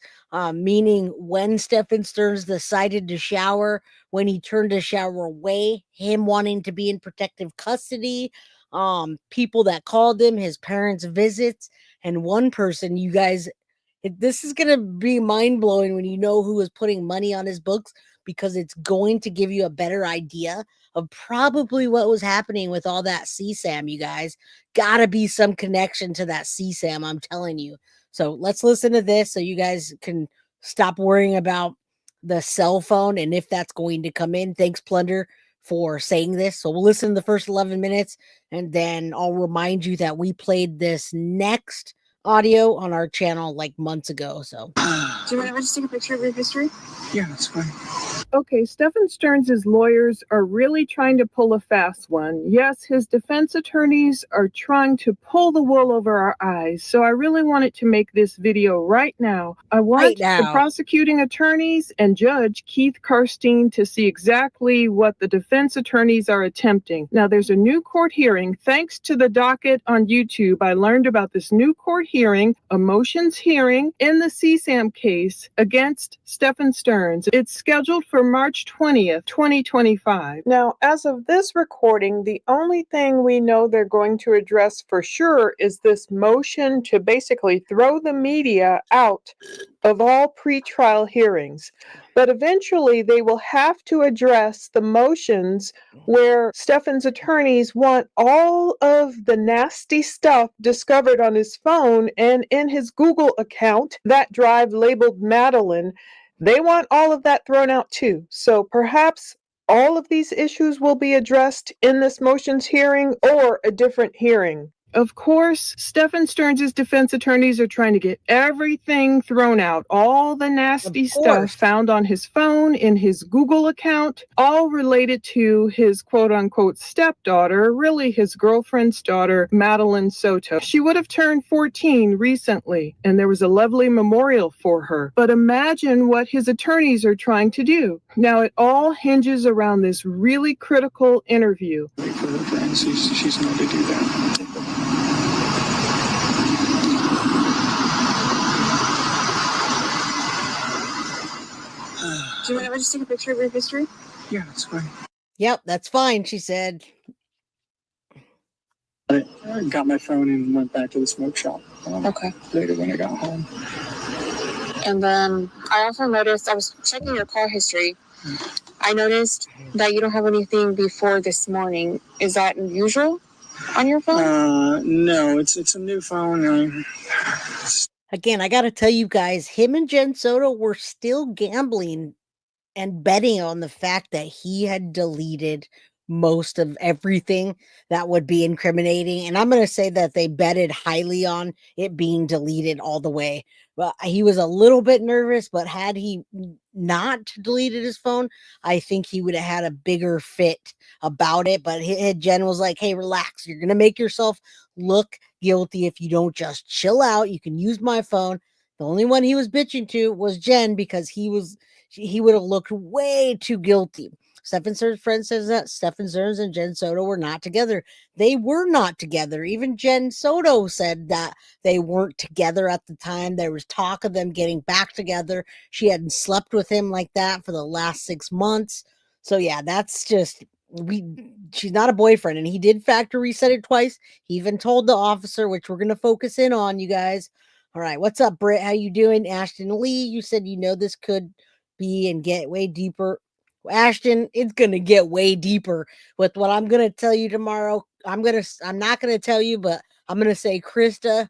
B: meaning when Stephen Stearns decided to shower, when he turned the shower away, him wanting to be in protective custody, people that called him, his parents' visits, and one person, you guys, this is going to be mind-blowing when you know who is putting money on his books, because it's going to give you a better idea of probably what was happening with all that CSAM, you guys. Gotta be some connection to that CSAM, I'm telling you. So let's listen to this so you guys can stop worrying about the cell phone and if that's going to come in. Thanks, Plunder, for saying this. So we'll listen to the first 11 minutes, and then I'll remind you that we played this next audio on our channel like months ago. So
V: do you want to just take a picture of your history?
A: Yeah, that's fine.
C: Okay, Stephen Stearns' lawyers are really trying to pull a fast one. Yes, his defense attorneys are trying to pull the wool over our eyes. So I really wanted to make this video right now. I want the prosecuting attorneys and Judge Keith Karstein to see exactly what the defense attorneys are attempting. Now, there's a new court hearing. Thanks to the docket on YouTube, I learned about this new court hearing, a motions hearing in the CSAM case against Stephen Stearns. It's scheduled for March 20th, 2025. Now, as of this recording, the only thing we know they're going to address for sure is this motion to basically throw the media out of all pretrial hearings. But eventually they will have to address the motions where Stephen's attorneys want all of the nasty stuff discovered on his phone and in his Google account, that drive labeled Madeline. They want all of that thrown out too. So perhaps all of these issues will be addressed in this motions hearing or a different hearing. Of course, Stephen Stearns' defense attorneys are trying to get everything thrown out, all the nasty stuff found on his phone, in his Google account, all related to his quote-unquote stepdaughter, really his girlfriend's daughter, Madeline Soto. She would have turned 14 recently, and there was a lovely memorial for her. But imagine what his attorneys are trying to do. Now, it all hinges around this really critical interview.
V: For her friends, she's known to do that.
W: Do you want to just take a picture of your history?
V: Yeah, that's fine.
B: Yep, that's fine, she said.
V: I got my phone and went back to the smoke shop.
W: Okay.
V: Later when I got home.
W: And then I also noticed, I was checking your call history. I noticed that you don't have anything before this morning. Is that unusual on your phone?
V: No, it's a new phone.
B: Again, I got to tell you guys, him and Jen Soto were still gambling and betting on the fact that he had deleted most of everything that would be incriminating. And I'm going to say that they betted highly on it being deleted all the way. Well, he was a little bit nervous, but had he not deleted his phone, I think he would have had a bigger fit about it. But Jen was like, hey, relax. You're going to make yourself look guilty if you don't just chill out. You can use my phone. The only one he was bitching to was Jen because he would have looked way too guilty. Stephen Stearns' friend says that Stephen Stearns and Jen Soto were not together. They were not together. Even Jen Soto said that they weren't together at the time. There was talk of them getting back together. She hadn't slept with him like that for the last 6 months. So yeah, that's just, she's not a boyfriend. And he did factory reset it twice. He even told the officer, which we're going to focus in on, you guys. All right, what's up, Britt? How you doing? Ashton Lee, you said this could be and get way deeper. Ashton, it's going to get way deeper with what I'm going to tell you tomorrow. I'm not going to tell you, but I'm going to say, Krista,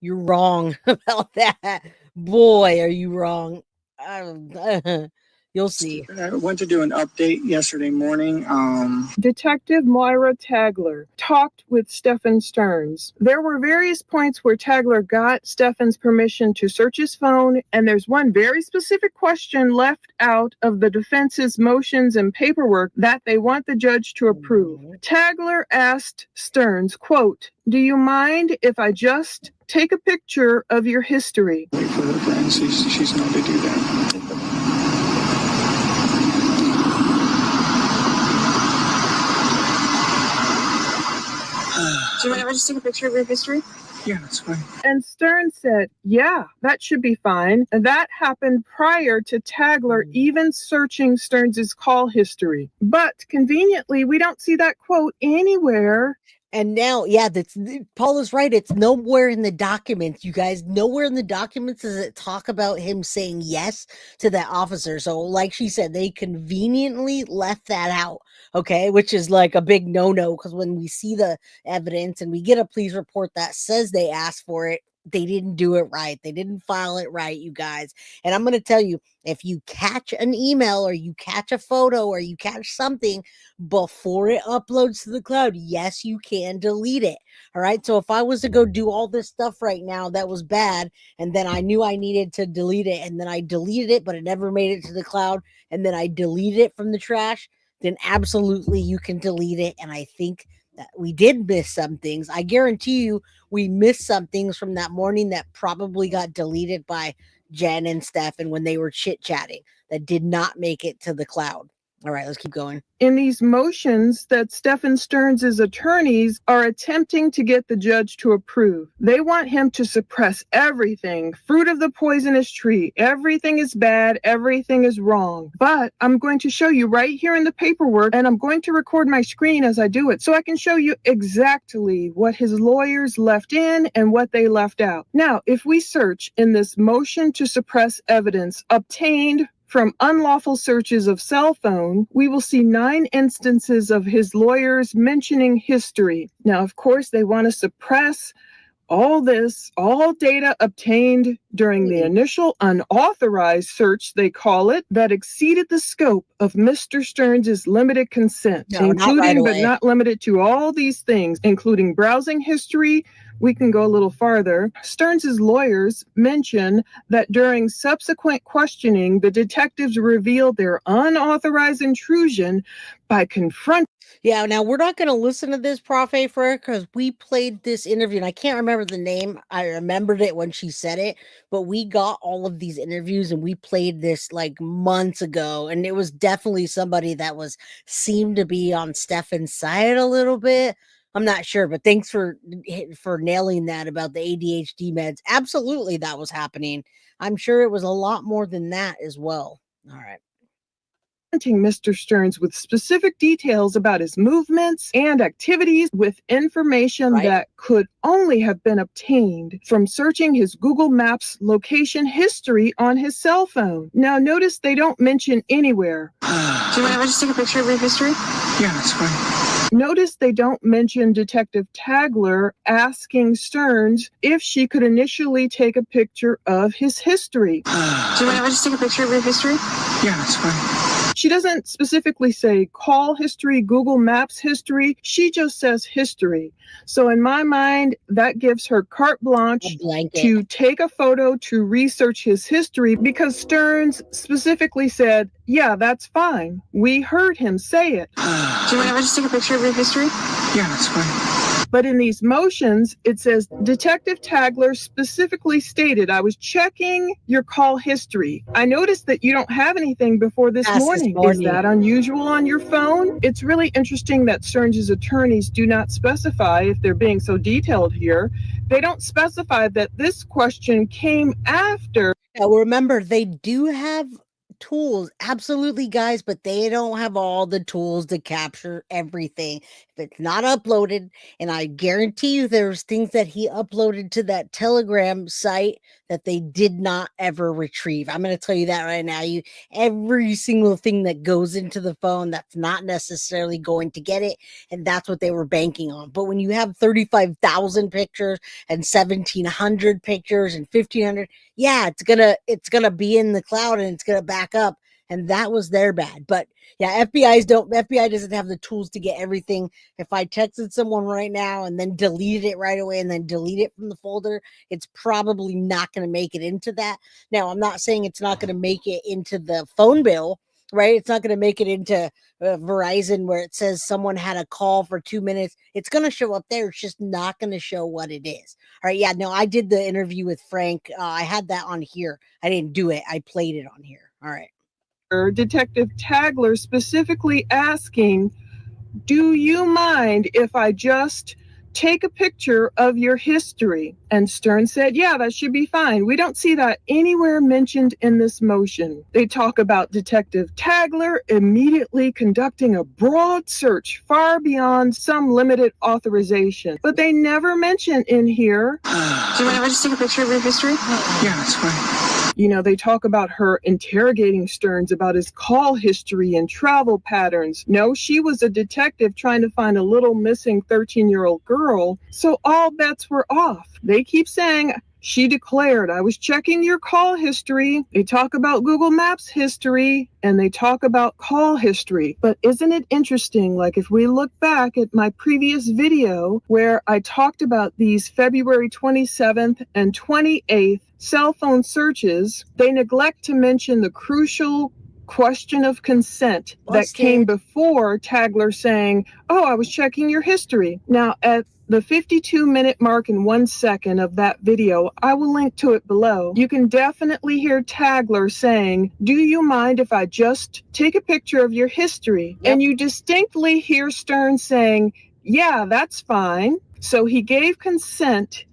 B: you're wrong about that. Boy, are you wrong. You'll see.
V: I went to do an update yesterday morning.
C: Detective Moira Tagler talked with Stephen Stearns. There were various points where Tagler got Stephen's permission to search his phone, and there's one very specific question left out of the defense's motions and paperwork that they want the judge to approve. Tagler asked Stearns, quote, "Do you mind if I just take a picture of your history?"
V: For her friends, she's known to do that.
W: Do you want to just take a picture of your history?
V: Yeah, that's fine.
C: And Stearns said, yeah, that should be fine. And that happened prior to Tagler even searching Stearns' call history. But conveniently, we don't see that quote anywhere.
B: And now, yeah, Paula's right. It's nowhere in the documents, you guys. Nowhere in the documents does it talk about him saying yes to that officer. So like she said, they conveniently left that out, okay, which is like a big no-no because when we see the evidence and we get a police report that says they asked for it, They didn't do it right. They didn't file it right, you guys. And I'm going to tell you, if you catch an email or you catch a photo or you catch something before it uploads to the cloud, yes, you can delete it. All right. So if I was to go do all this stuff right now that was bad, and then I knew I needed to delete it, and then I deleted it, but it never made it to the cloud, and then I deleted it from the trash, then absolutely you can delete it. And I think that we did miss some things. I guarantee you we missed some things from that morning that probably got deleted by Jen and Steph, when they were chit-chatting, that did not make it to the cloud. All right, let's keep going.
C: In these motions that Stephen Stearns' attorneys are attempting to get the judge to approve. They want him to suppress everything, fruit of the poisonous tree. Everything is bad, everything is wrong. But I'm going to show you right here in the paperwork, and I'm going to record my screen as I do it, so I can show you exactly what his lawyers left in and what they left out. Now, if we search in this motion to suppress evidence obtained from unlawful searches of cell phone, we will see 9 instances of his lawyers mentioning history. Now, of course, they want to suppress all data obtained during the initial unauthorized search, they call it, that exceeded the scope of Mr. Stearns' limited consent, including but not limited to all these things, including browsing history. We can go a little farther. Stearns' lawyers mention that during subsequent questioning, the detectives revealed their unauthorized intrusion by confronting.
B: Yeah, now we're not going to listen to this, Prof. A. Frere, because we played this interview, and I can't remember the name. I remembered it when she said it, but we got all of these interviews, and we played this like months ago, and it was definitely somebody that seemed to be on Stefan's side a little bit. I'm not sure, but thanks for nailing that about the ADHD meds. Absolutely, that was happening. I'm sure it was a lot more than that as well. All right.
C: Mr. Stearns with specific details about his movements and activities with information that could only have been obtained from searching his Google Maps location history on his cell phone. Now, notice they don't mention anywhere.
W: Do you want to just take a picture of your history?
V: Yeah, that's fine.
C: Notice they don't mention Detective Tagler asking Stearns if she could initially take a picture of his history.
W: Do you want to just take a picture of your history?
V: Yeah, that's fine.
C: She doesn't specifically say call history, Google Maps history. She just says history. So in my mind, that gives her carte blanche to take a photo to research his history, because Stearns specifically said, yeah, that's fine. We heard him say it.
W: Do you want to just take a picture of your history?
V: Yeah, that's fine.
C: But in these motions, it says Detective Tagler specifically stated, I was checking your call history. I noticed that you don't have anything before this morning. Is that unusual on your phone? It's really interesting that Stearns' attorneys do not specify, if they're being so detailed here, they don't specify that this question came after.
B: Now, remember, they do have tools, absolutely, guys, but they don't have all the tools to capture everything. If it's not uploaded, and I guarantee you there's things that he uploaded to that Telegram site that they did not ever retrieve. I'm going to tell you that right now. Every single thing that goes into the phone, that's not necessarily going to get it, and that's what they were banking on. But when you have 35,000 pictures and 1,700 pictures and 1,500, yeah, it's gonna be in the cloud and it's gonna back up, and that was their bad. But yeah, FBI doesn't have the tools to get everything. If I texted someone right now and then deleted it right away and then delete it from the folder, it's probably not going to make it into that. Now, I'm not saying it's not going to make it into the phone bill, right? It's not going to make it into Verizon where it says someone had a call for 2 minutes. It's going to show up there. It's just not going to show what it is. All right. Yeah, no, I did the interview with Frank. I had that on here. I didn't do it. I played it on here. All right.
C: Detective Tagler specifically asking, do you mind if I just take a picture of your history? And Stearns said, yeah, that should be fine. We don't see that anywhere mentioned in this motion. They talk about Detective Tagler immediately conducting a broad search far beyond some limited authorization. But they never mention in here.
W: Do you want to just take a picture of your history?
V: Yeah, that's fine.
C: You know, they talk about her interrogating Stearns about his call history and travel patterns. No, she was a detective trying to find a little missing 13-year-old girl, so all bets were off. They keep saying She declared, I was checking your call history. They talk about Google Maps history and they talk about call history. But isn't it interesting? Like if we look back at my previous video where I talked about these February 27th and 28th cell phone searches, they neglect to mention the crucial question of consent that came before Tagler saying, oh, I was checking your history. Now, at the 52-minute mark and 1 second of that video, I will link to it below. You can definitely hear Tagler saying, do you mind if I just take a picture of your history? And you distinctly hear Stern saying, yeah, that's fine. So he gave consent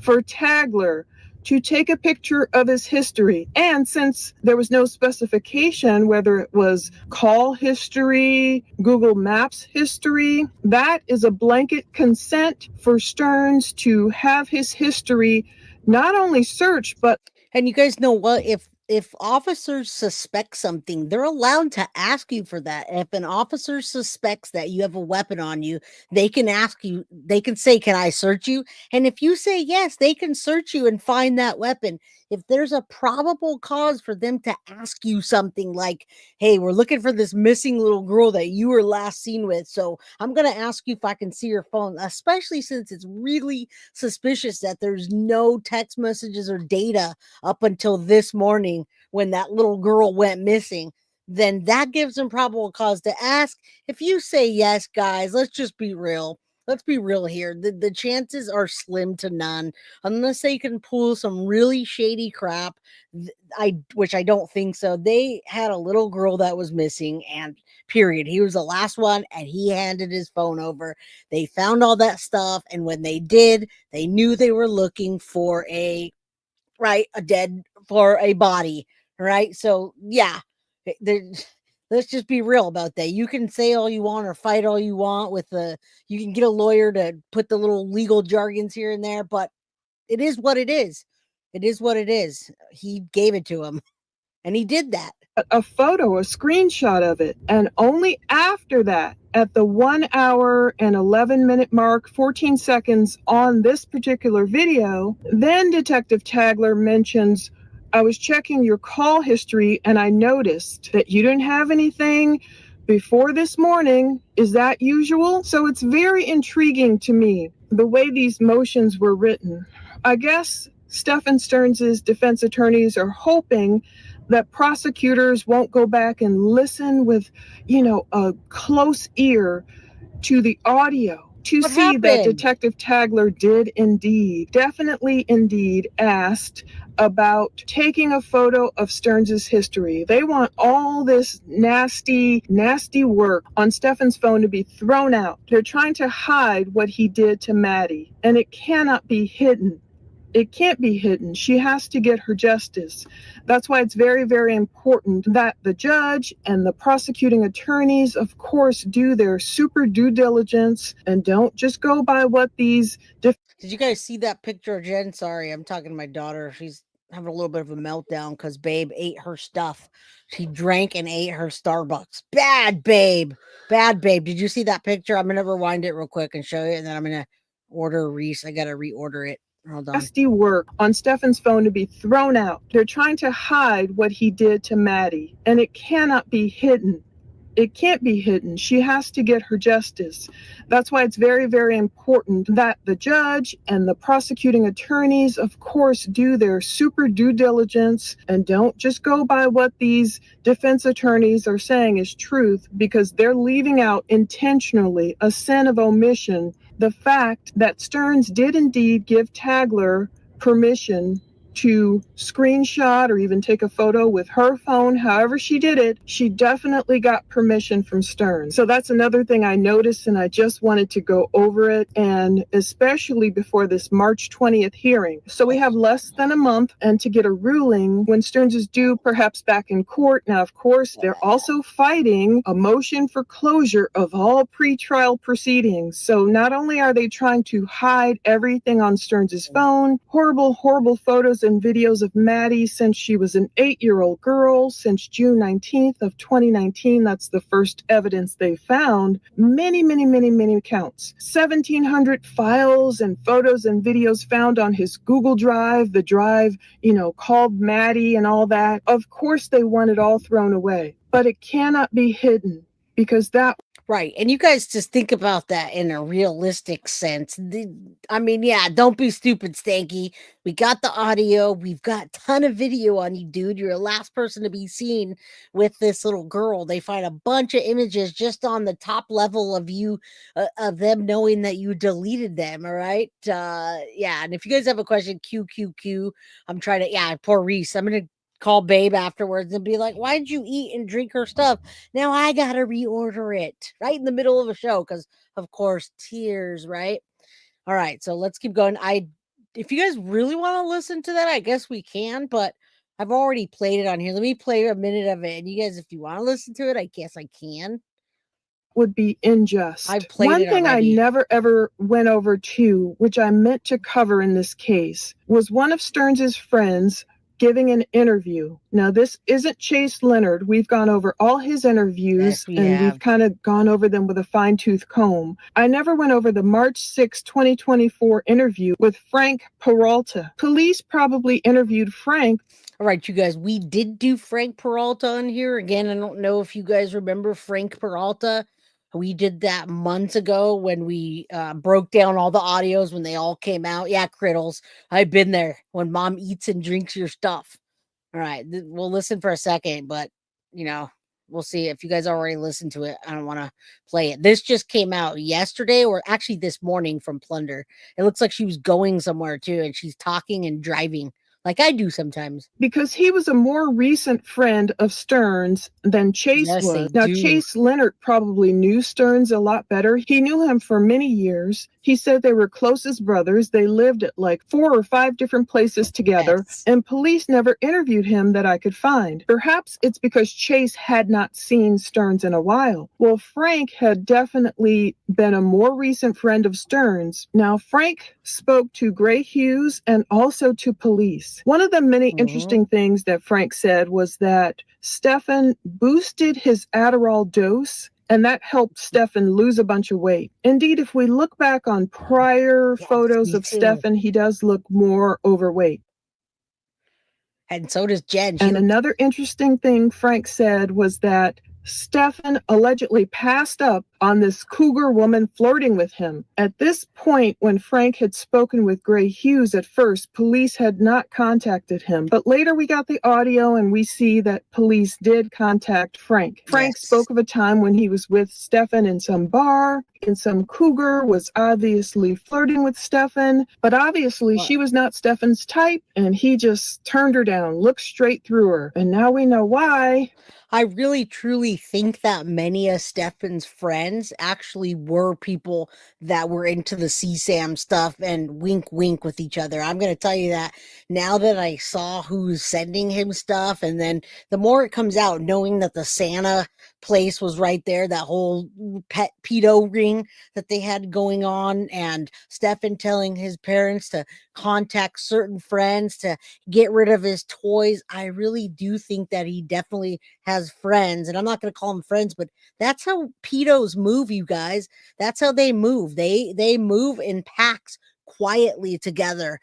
C: for Tagler to take a picture of his history. And since there was no specification whether it was call history, Google Maps history, that is a blanket consent for Stearns to have his history not only searched, but...
B: And you guys know what? If officers suspect something, they're allowed to ask you for that. If an officer suspects that you have a weapon on you, they can ask you, they can say, can I search you? And if you say yes, they can search you and find that weapon. If there's a probable cause for them to ask you something like, hey, we're looking for this missing little girl that you were last seen with, so I'm going to ask you if I can see your phone, especially since it's really suspicious that there's no text messages or data up until this morning when that little girl went missing, then that gives them probable cause to ask. If you say yes, guys, let's just be real. Let's be real here. The chances are slim to none, unless they can pull some really shady crap, which I don't think so. They had a little girl that was missing, and period. He was the last one, and he handed his phone over. They found all that stuff, and when they did, they knew they were looking for a body, right? So yeah, let's just be real about that. You can say all you want or fight all you want you can get a lawyer to put the little legal jargons here and there, but it is what it is. It is what it is. He gave it to him, and he did that.
C: A photo, a screenshot of it. And only after that, at the 1 hour and 11 minute mark, 14 seconds on this particular video, then Detective Tagler mentions, I was checking your call history and I noticed that you didn't have anything before this morning. Is that usual? So it's very intriguing to me, the way these motions were written. I guess Stephen Stearns' defense attorneys are hoping that prosecutors won't go back and listen with, a close ear to the audio to see that Detective Tagler did definitely indeed asked about taking a photo of Stearns' history. They want all this nasty, nasty work on Stephen's phone to be thrown out. They're trying to hide what he did to Maddie, and it cannot be hidden. It can't be hidden. She has to get her justice. That's why it's very, very important that the judge and the prosecuting attorneys, of course, do their super due diligence and don't just go by what these...
B: Did you guys see that picture, Jen? Sorry, I'm talking to my daughter. She's having a little bit of a meltdown because Babe ate her stuff. She drank and ate her Starbucks. Bad Babe. Bad Babe. Did you see that picture? I'm going to rewind it real quick and show you, and then I'm going to order Reese. I got to reorder it. Hold on.
C: Nasty work on Stephen's phone to be thrown out. They're trying to hide what he did to Maddie, and it cannot be hidden. It can't be hidden. She has to get her justice. That's why it's very, very important that the judge and the prosecuting attorneys, of course, do their super due diligence and don't just go by what these defense attorneys are saying is truth, because they're leaving out intentionally a sin of omission. The fact that Stearns did indeed give Tagler permission to screenshot or even take a photo with her phone, however she did it, she definitely got permission from Stearns. So that's another thing I noticed, and I just wanted to go over it, and especially before this March 20th hearing. So we have less than a month, and to get a ruling when Stearns is due, perhaps back in court. Now, of course, they're also fighting a motion for closure of all pretrial proceedings. So not only are they trying to hide everything on Stearns' phone, horrible, horrible photos photos and videos of Maddie since she was an 8-year-old girl, since June 19th of 2019. That's the first evidence they found. Many accounts. 1,700 files and photos and videos found on his Google Drive, the drive, called Maddie and all that. Of course they want it all thrown away, but it cannot be hidden because that.
B: Right. And you guys just think about that in a realistic sense. Yeah, don't be stupid, Stanky. We got the audio. We've got a ton of video on you, dude. You're the last person to be seen with this little girl. They find a bunch of images just on the top level of you, of them knowing that you deleted them. All right. Yeah. And if you guys have a question, QQQ, I'm trying to, poor Reese. I'm going to call Babe afterwards and be like, why'd you eat and drink her stuff? Now I gotta reorder it right in the middle of a show because, of course, tears, right? All right, so let's keep going. If you guys really want to listen to that, I guess we can, but I've already played it on here. Let me play a minute of it. And you guys, if you want to listen to it, I guess I can.
C: Would be unjust.
B: I've played
C: One
B: it
C: thing
B: already.
C: I never ever went over to, which I meant to cover in this case, was one of Stearns's friends giving an interview. Now, this isn't Chase Leonard. We've gone over all his interviews, we've kind of gone over them with a fine-tooth comb. I never went over the March 6, 2024 interview with Frank Peralta. Police probably interviewed Frank.
B: All right, you guys, we did do Frank Peralta on here. Again, I don't know if you guys remember Frank Peralta. We did that months ago when we broke down all the audios when they all came out. Yeah, Criddles, I've been there when mom eats and drinks your stuff. All right, we'll listen for a second, but, we'll see if you guys already listened to it. I don't want to play it. This just came out yesterday or actually this morning from Plunder. It looks like she was going somewhere too, and she's talking and driving like I do sometimes.
C: Because he was a more recent friend of Stearns than Chase was. Now, Chase Leonard probably knew Stearns a lot better. He knew him for many years. He said they were close as brothers. They lived at like 4 or 5 different places together, and police never interviewed him that I could find. Perhaps it's because Chase had not seen Stearns in a while. Well, Frank had definitely been a more recent friend of Stearns. Now, Frank spoke to Gray Hughes and also to police. One of the many interesting things that Frank said was that Stefan boosted his Adderall dose, and that helped Stefan lose a bunch of weight. Indeed, if we look back on prior photos of Stefan, he does look more overweight.
B: And so does Jen.
C: And another interesting thing Frank said was that Stefan allegedly passed up on this cougar woman flirting with him. At this point, when Frank had spoken with Gray Hughes at first, police had not contacted him. But later we got the audio and we see that police did contact Frank. Frank spoke of a time when he was with Stefan in some bar, and some cougar was obviously flirting with Stefan, but obviously she was not Stefan's type, and he just turned her down, looked straight through her. And now we know why.
B: I really truly think that many of Stefan's friends actually were people that were into the CSAM stuff and wink wink with each other. I'm going to tell you that now that I saw who's sending him stuff, and then the more it comes out, knowing that the Santa place was right there, that whole pet pedo ring that they had going on, and Stefan telling his parents to contact certain friends to get rid of his toys. I really do think that he definitely has friends, and I'm not going to call them friends, but that's how pedos move, you guys. That's how they move. They move in packs quietly together.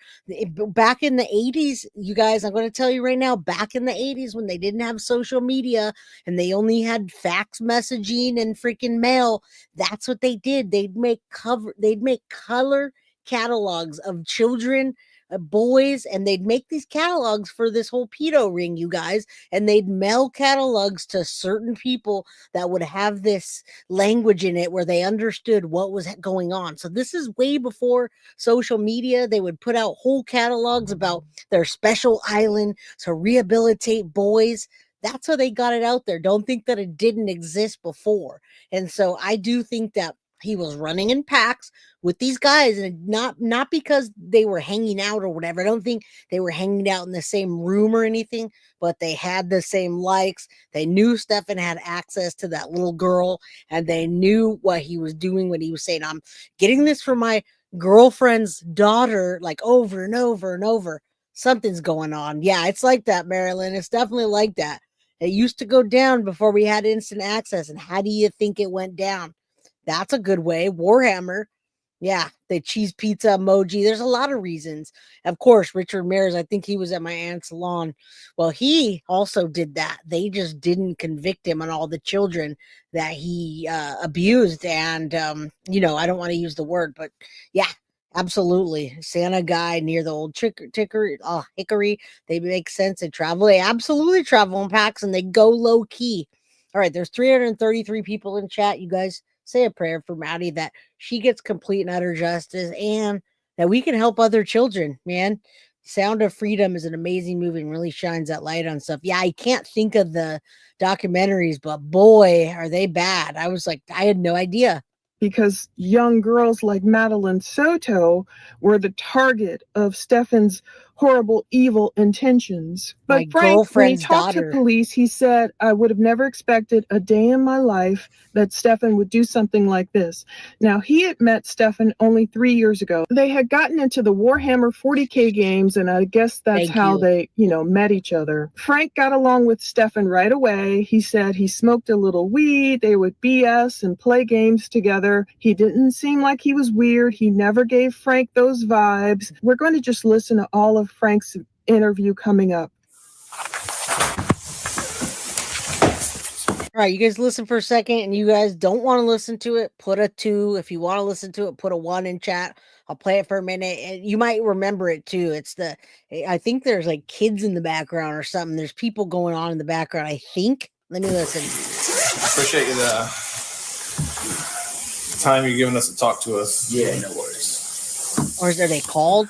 B: Back in the 80s, you guys, I'm going to tell you right now, back in the 80s when they didn't have social media and they only had fax messaging and freaking mail, that's what they did. They'd make color catalogs of children, boys, and they'd make these catalogs for this whole pedo ring, you guys, and they'd mail catalogs to certain people that would have this language in it where they understood what was going on. So this is way before social media. They would put out whole catalogs about their special island to rehabilitate boys. That's how they got it out there. Don't think that it didn't exist before. And so I do think that he was running in packs with these guys, and not because they were hanging out or whatever. I don't think they were hanging out in the same room or anything, but they had the same likes. They knew Stefan had access to that little girl, and they knew what he was doing when he was saying, I'm getting this from my girlfriend's daughter, like over and over and over. something's going on. Yeah, it's like that, Marilyn. It's definitely like that. It used to go down before we had instant access. And how do you think it went down? That's a good way. Warhammer. Yeah, the cheese pizza emoji. There's a lot of reasons. Of course, Richard Ramirez, I think he was at my aunt's salon. Well, he also did that. They just didn't convict him on all the children that he abused. And, I don't want to use the word, but yeah, absolutely. Santa guy near the old Hickory. They make sense. They travel. They absolutely travel in packs and they go low key. All right, there's 333 people in chat. You guys say a prayer for Maddie that she gets complete and utter justice and that we can help other children, man. Sound of Freedom is an amazing movie and really shines that light on stuff. Yeah, I can't think of the documentaries, but boy, are they bad. I was like, I had no idea.
C: Because young girls like Madeline Soto were the target of Stefan's horrible, evil intentions. But
B: My
C: Frank, when he
B: girlfriend's
C: talked
B: daughter.
C: to police, he said, I would have never expected a day in my life that Stefan would do something like this. Now, he had met Stefan only 3 years ago. They had gotten into the Warhammer 40K games, and I guess that's how they, met each other. Frank got along with Stefan right away. He said he smoked a little weed. They would BS and play games together. He didn't seem like he was weird. He never gave Frank those vibes. We're going to just listen to all of Frank's interview coming up.
B: All right, you guys listen for a second, and you guys don't want to listen to it, put a 2. If you want to listen to it, put a 1 in chat. I'll play it for a minute, and you might remember it too. I think there's like kids in the background or something. There's people going on in the background, I think. Let me listen.
H: I appreciate you the time you're giving us to talk to us. Yeah, no worries.
B: Or are they called?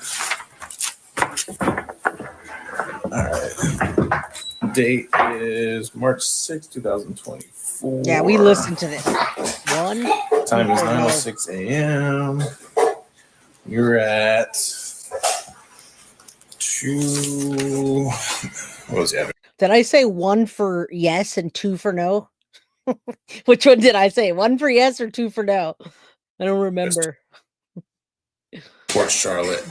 H: All right. Date is March 6, 2024.
B: Yeah, we listened to this. 1.
H: Time is 9:06 a.m. You're at 2. What was the
B: Did I say 1 for yes and 2 for no? Which one did I say? 1 for yes or 2 for no? I don't remember.
H: Port Charlotte.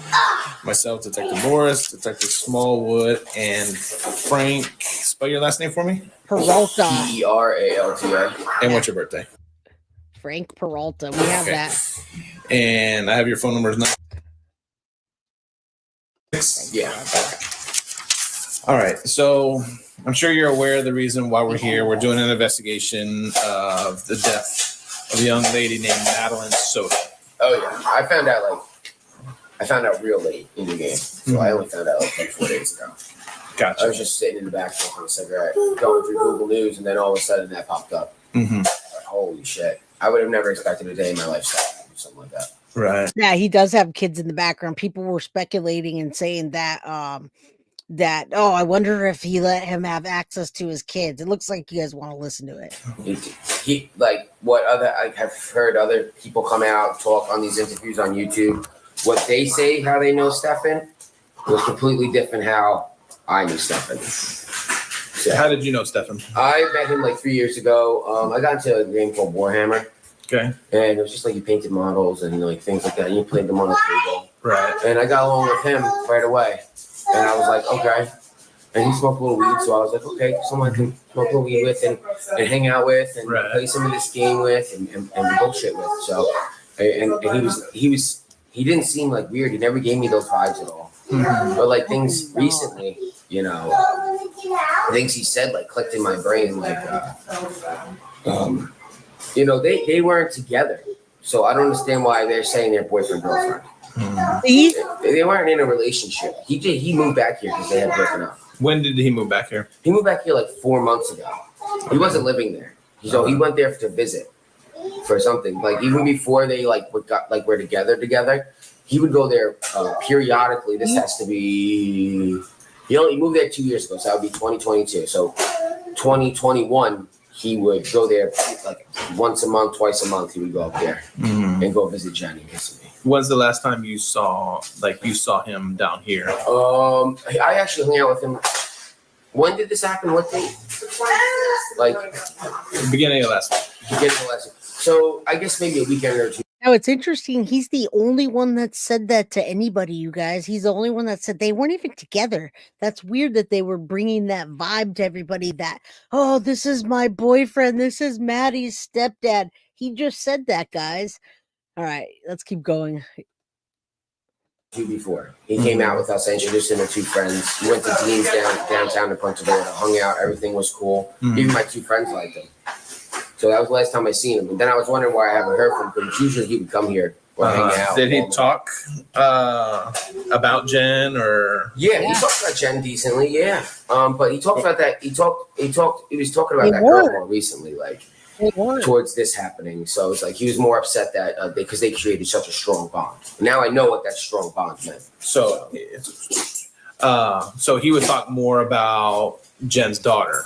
H: Myself, Detective Morris, Detective Smallwood, and Frank. Spell your last name for me.
B: Peralta.
H: Peralta. And what's your birthday?
B: Frank Peralta. We have that.
H: And I have your phone numbers now. Yeah. All right. So I'm sure you're aware of the reason why we're here. We're doing an investigation of the death of a young lady named Madeline Soto.
I: Oh yeah, I found out real late in the game. So I only found out like 4 days ago.
H: Gotcha.
I: I was just sitting in the back smoking a cigarette, going through Google News, and then all of a sudden that popped up.
H: Mm-hmm.
I: Like, holy shit. I would have never expected a day in my life to do something like that.
H: Right.
B: Yeah, he does have kids in the background. People were speculating and saying that I wonder if he let him have access to his kids. It looks like you guys want to listen to it.
I: He like what other I have heard other people come out talk on these interviews on YouTube. What they say how they know Stefan was completely different how I knew Stefan. So,
H: how did you know Stefan?
I: I met him like 3 years ago. I got into a game called Warhammer.
H: Okay.
I: And it was just like you painted models and like things like that. And you played them on the table.
H: Right.
I: And I got along with him right away. And I was like, okay. And he smoked a little weed, so I was like, okay, someone I can smoke a little weed with and hang out with and play some of this game with and bullshit with. So, and he didn't seem like weird. He never gave me those vibes at all. Mm-hmm. But like things recently, things he said like clicked in my brain, like, they weren't together. So I don't understand why they're saying they're boyfriend, girlfriend. Mm-hmm. They weren't in a relationship. He moved back here because they had broken up.
H: When did he move back here?
I: He moved back here like 4 months ago. He wasn't living there. So he went there to visit for something. Like even before they were together, he would go there periodically. This has to be he moved there 2 years ago, so that would be 2022. So 2021 he would go there like once a month, twice a month. He would go up there and go visit Jenny.
H: When's the last time you saw him down here?
I: I actually hung out with him. When did this happen? What date? Like
H: beginning of last week.
I: So I guess maybe a weekend or two.
B: Oh, it's interesting. He's the only one that said that to anybody, you guys. He's the only one that said they weren't even together. That's weird that they were bringing that vibe to everybody that, oh, this is my boyfriend. This is Maddie's stepdad. He just said that, guys. All right, let's keep going.
I: Before he came out with us, I introduced him to two friends. We went to Dean's downtown to Punta Gorda, hung out, everything was cool. Even my two friends liked him. So that was the last time I seen him. And then I was wondering why I haven't heard from him, because usually he would come here or hang out.
H: Did he talk about Jen or?
I: Yeah, he talked about Jen decently, yeah. But he talked about that. He was talking about that girl more recently, like towards this happening. So it's like he was more upset that because they created such a strong bond. Now I know what that strong bond meant.
H: So he would talk more about Jen's daughter.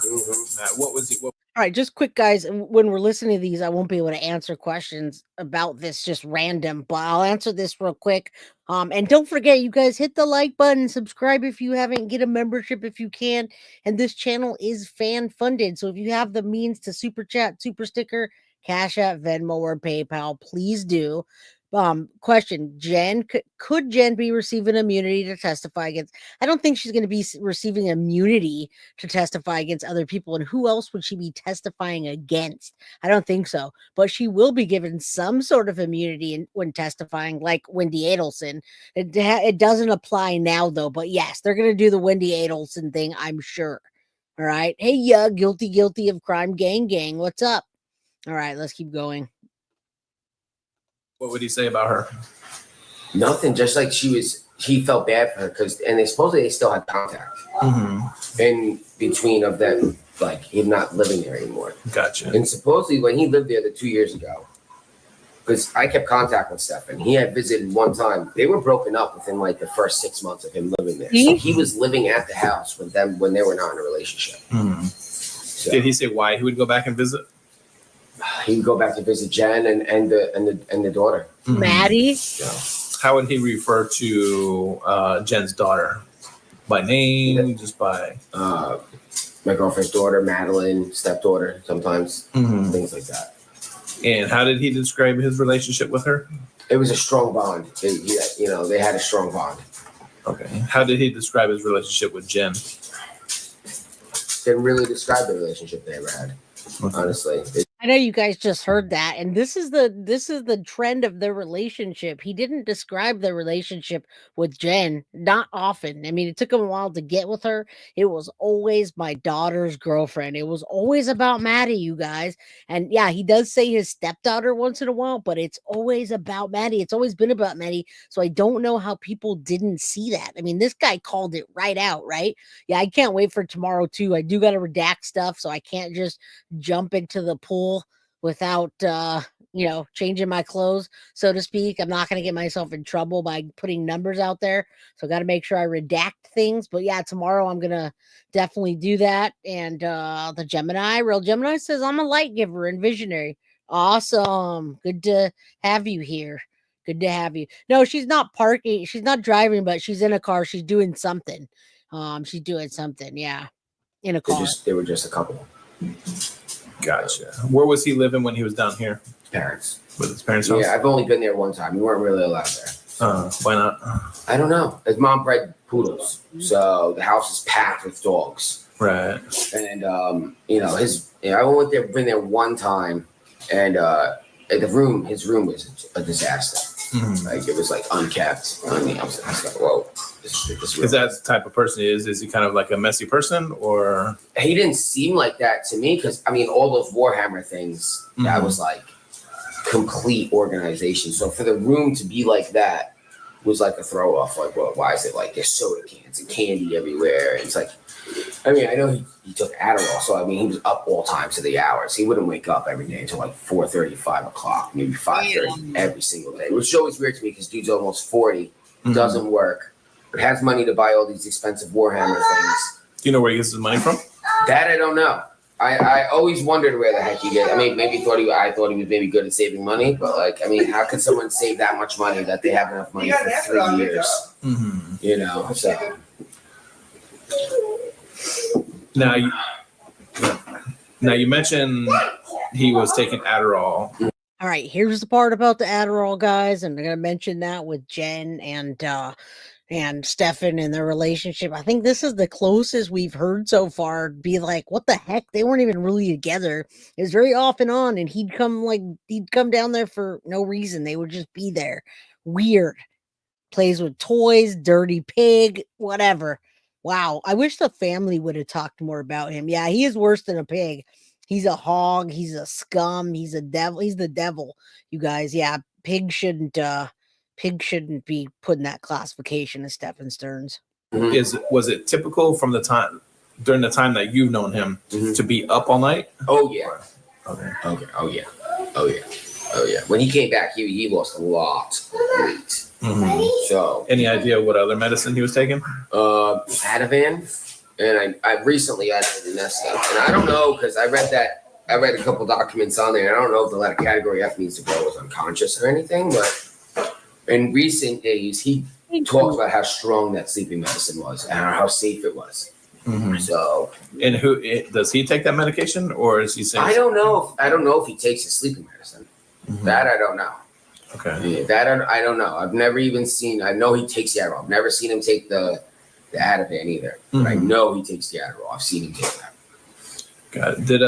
H: What was he?
B: All right, just quick, guys. When we're listening to these, I won't be able to answer questions about this, just random, but I'll answer this real quick. And don't forget, you guys, hit the like button, subscribe if you haven't, get a membership if you can. And this channel is fan funded. So if you have the means to super chat, super sticker, Cash App, Venmo, or PayPal, please do. Question, Jen, could Jen be receiving immunity to testify against? I don't think she's going to be receiving immunity to testify against other people. And who else would she be testifying against? I don't think so. But she will be given some sort of immunity when testifying, like Wendy Adelson. It doesn't apply now, though. But yes, they're going to do the Wendy Adelson thing, I'm sure. All right. Hey, guilty of crime, gang. What's up? All right, let's keep going.
H: What would he say about her?
I: Nothing. Just like he felt bad for her and they supposedly still had contact in between of them, like him not living there anymore.
H: Gotcha.
I: And supposedly when he lived there 2 years ago, because I kept contact with Stefan, he had visited one time. They were broken up within like the first 6 months of him living there. So he was living at the house with them when they were not in a relationship. So,
H: did he say why he would go back and visit?
I: He would go back to visit Jen and the daughter,
B: Maddie.
H: How would he refer to Jen's daughter? By name, just by
I: my girlfriend's daughter, Madeline, stepdaughter, sometimes things like that.
H: And how did he describe his relationship with her?
I: It was a strong bond. They had a strong bond.
H: Okay. How did he describe his relationship with Jen?
I: Didn't really describe the relationship they ever had. Honestly,
B: I know you guys just heard that, and this is the trend of their relationship. He didn't describe their relationship with Jen, not often. I mean, it took him a while to get with her. It was always my daughter's girlfriend. It was always about Maddie, you guys. And yeah, he does say his stepdaughter once in a while, but it's always about Maddie. It's always been about Maddie. So I don't know how people didn't see that. I mean, this guy called it right out, right? Yeah, I can't wait for tomorrow too. I do got to redact stuff, so I can't just jump into the pool without changing my clothes, so to speak. I'm not going to get myself in trouble by putting numbers out there, so got to make sure I redact things. But yeah, tomorrow I'm gonna definitely do that. And the real Gemini says I'm a light giver and visionary. Awesome, good to have you here. Good to have you. No, she's not parking, she's not driving, but she's in a car. She's doing something. Yeah, in a car.
I: They were just a couple.
H: Gotcha. Where was he living when he was down here?
I: Parents.
H: With his parents' house?
I: Yeah, I've only been there one time. We weren't really allowed there.
H: Why not?
I: I don't know. His mom bred poodles, so the house is packed with dogs.
H: Right.
I: And I only been there one time, and his room was a disaster. Like it was like unkept. I was like, whoa.
H: Is that the type of person he is? Is he kind of like a messy person, or?
I: He didn't seem like that to me, because all those Warhammer things, that was like complete organization. So for the room to be like that was like a throw off. Like, well, why is it like there's soda cans and candy everywhere? It's like, I know he took Adderall, so he was up all times of the hours. He wouldn't wake up every day until like 4:30, 5 o'clock, maybe 5:30 every single day, which is always weird to me because dude's almost 40, doesn't work, but has money to buy all these expensive Warhammer things.
H: Do you know where he gets his money from?
I: That I don't know. I always wondered where the heck he gets. I thought he was maybe good at saving money, but how could someone save that much money that they have enough money for 3 years? So.
H: Now you mentioned he was taking Adderall.
B: All right, here's the part about the Adderall, guys, and I'm gonna mention that with Jen and Stefan and their relationship. I think this is the closest we've heard so far. Be like, what the heck? They weren't even really together. It was very off and on, and he'd come down there for no reason. They would just be there. Weird. Plays with toys, dirty pig, whatever. Wow. I wish the family would have talked more about him. Yeah, he is worse than a pig. He's a hog, he's a scum, he's a devil, he's the devil, you guys. Yeah, pig shouldn't be put in that classification as Stefan Stearns.
H: Was it typical from the time during the time that you've known him to be up all night?
I: Oh yeah.
H: Okay.
I: Oh yeah. When he came back, he lost a lot of weight. So,
H: any idea what other medicine he was taking?
I: Ativan, and I recently added the nest stuff, and I don't know because I read a couple documents on there. And I don't know if the letter category F means to go was unconscious or anything, but in recent days he talks about how strong that sleeping medicine was and how safe it was. So,
H: and who does he take that medication, or is he saying?
I: I don't know if he takes his sleeping medicine. That I don't know.
H: Okay.
I: Yeah, that I don't know. I've never even seen. I know he takes the Adderall. I've never seen him take the Ativan either. But I know he takes the Adderall. I've seen him take that.
H: Got it. Did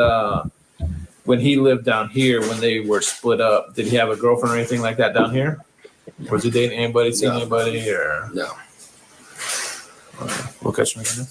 H: when he lived down here, when they were split up, did he have a girlfriend or anything like that down here? Was he dating anybody, seeing anybody, or
I: no?
H: What question again?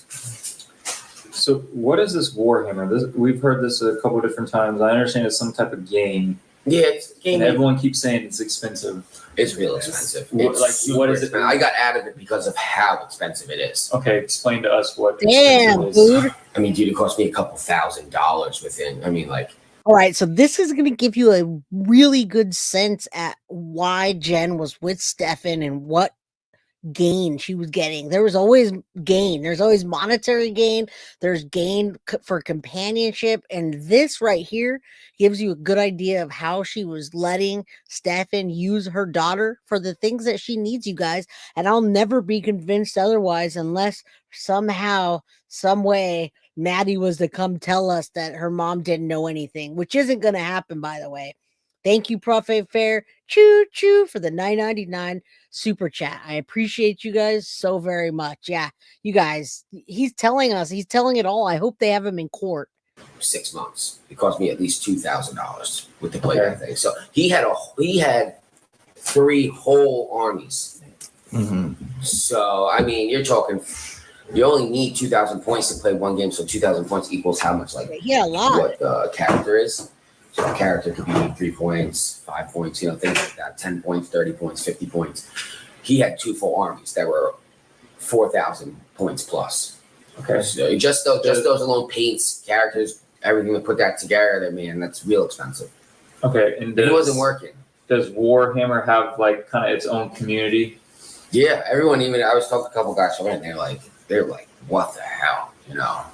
J: So what is this Warhammer? We've heard this a couple of different times. I understand it's some type of game.
I: Yeah, it's a game.
J: And everyone keeps saying it's expensive.
I: It's real expensive.
J: What is it?
I: I got out of it because of how expensive it is.
J: Okay, explain to us what.
B: Damn,
J: it is.
B: dude.
I: I mean, dude, it cost me a couple $1,000s within. I mean, like.
B: All right, so this is going to give you a really good sense at why Jen was with Stefan and what gain she was getting. There was always gain. There's always monetary gain. There's gain for companionship. And this right here gives you a good idea of how she was letting Stefan use her daughter for the things that she needs, you guys. And I'll never be convinced otherwise unless somehow, some way, Maddie was to come tell us that her mom didn't know anything, which isn't going to happen, by the way. Thank you, Prophet Fair. Choo choo for the $9.99 super chat. I appreciate you guys so very much. Yeah, you guys, he's telling it all. I hope they have him in court.
I: 6 months. It cost me at least $2,000 with the playback thing. So he had 3 whole armies. So I mean, you're talking. You only need 2,000 points to play one game. So 2,000 points equals how much? Like
B: a lot.
I: What the character is. So a character could be 3 points, 5 points, things like that. 10 points, 30 points, 50 points. He had 2 full armies that were 4,000 points plus.
J: Okay.
I: So just those alone, paints, characters, everything to put that together, man, that's real expensive.
J: Okay, and
I: it wasn't working.
J: Does Warhammer have like kind of its own community?
I: Yeah, everyone. Even I was talking to a couple guys from it, and they're like, what the hell,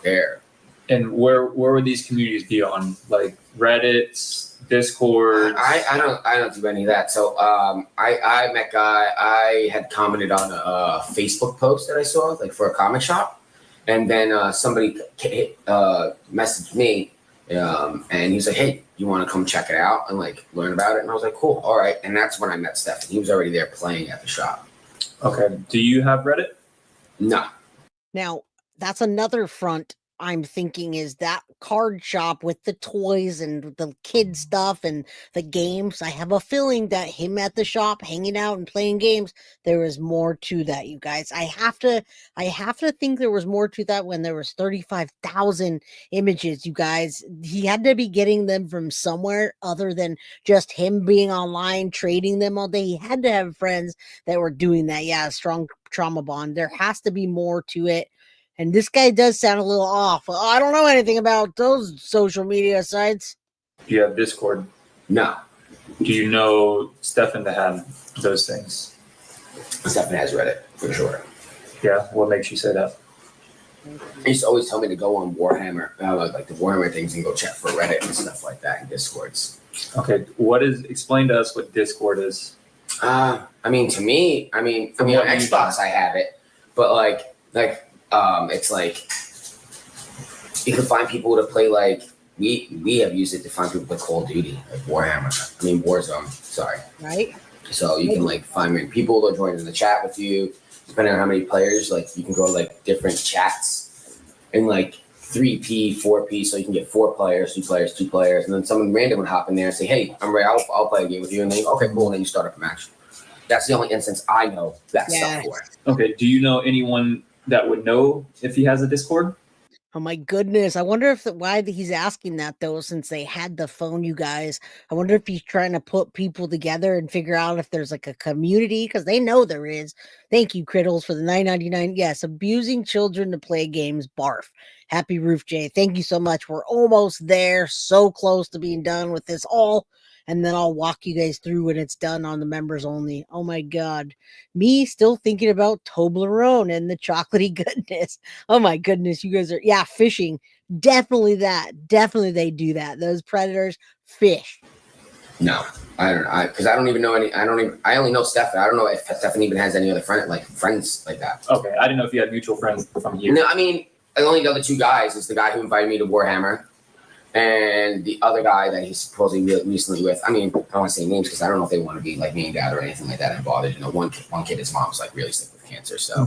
I: They're.
J: And where would these communities be on? Like Reddit, Discord?
I: I don't do any of that. So I met Guy. I had commented on a Facebook post that I saw, like for a comic shop, and then somebody messaged me, and he's like, "Hey, you want to come check it out and like learn about it?" And I was like, "Cool, all right." And that's when I met Stefan. He was already there playing at the shop.
J: Okay. Do you have Reddit?
I: No.
B: Now that's another front. I'm thinking is that card shop with the toys and the kid stuff and the games. I have a feeling that him at the shop hanging out and playing games, there is more to that, you guys. I have to think there was more to that when there was 35,000 images, you guys. He had to be getting them from somewhere other than just him being online, trading them all day. He had to have friends that were doing that. Yeah, a strong trauma bond. There has to be more to it. And this guy does sound a little off. I don't know anything about those social media sites.
J: Do you have Discord?
I: No.
J: Do you know Stefan to have those things?
I: Stefan has Reddit, for sure.
J: Yeah, what makes you say that?
I: He used to always tell me to go on Warhammer, like the Warhammer things, and go check for Reddit and stuff like that in Discords.
J: Okay, explain to us what Discord is.
I: I mean, on Xbox I have it, but it's like you can find people to play like we have used it to find people with Call of Duty, like Warzone. Sorry.
B: Right.
I: So you can like find people that join in the chat with you, depending on how many players. Like you can go to like different chats in like 3P, 4P, so you can get 4 players, 2 players, 2 players, and then someone random would hop in there and say, "Hey, I'm ready. I'll play a game with you." And then okay, cool, and then you start up a match. That's the only instance I know that stuff for.
J: Okay. Do you know anyone that would know if he has a Discord?
B: Oh my goodness. I wonder if why he's asking that though, since they had the phone, you guys. I wonder if he's trying to put people together and figure out if there's like a community, because they know there is. Thank you, Criddles, for the $9.99. Yes, abusing children to play games. Barf. Happy Roof J. Thank you so much. We're almost there. So close to being done with this all. And then I'll walk you guys through when it's done on the members only. Oh my God. Me still thinking about Toblerone and the chocolatey goodness. Oh my goodness. You guys are, fishing. Definitely that. Definitely they do that. Those predators fish.
I: No, I don't know. Because I don't even know any. I only know Stefan. I don't know if Stefan even has any other friends like that.
J: Okay. I didn't know if you had mutual friends from here.
I: No, I mean, I only know the 2 guys. It's the guy who invited me to Warhammer. And the other guy that he's supposedly recently with, I mean, I don't want to say names because I don't know if they want to be like named out or anything like that. I'm bothered. You know, one kid, his mom's like really sick with cancer, so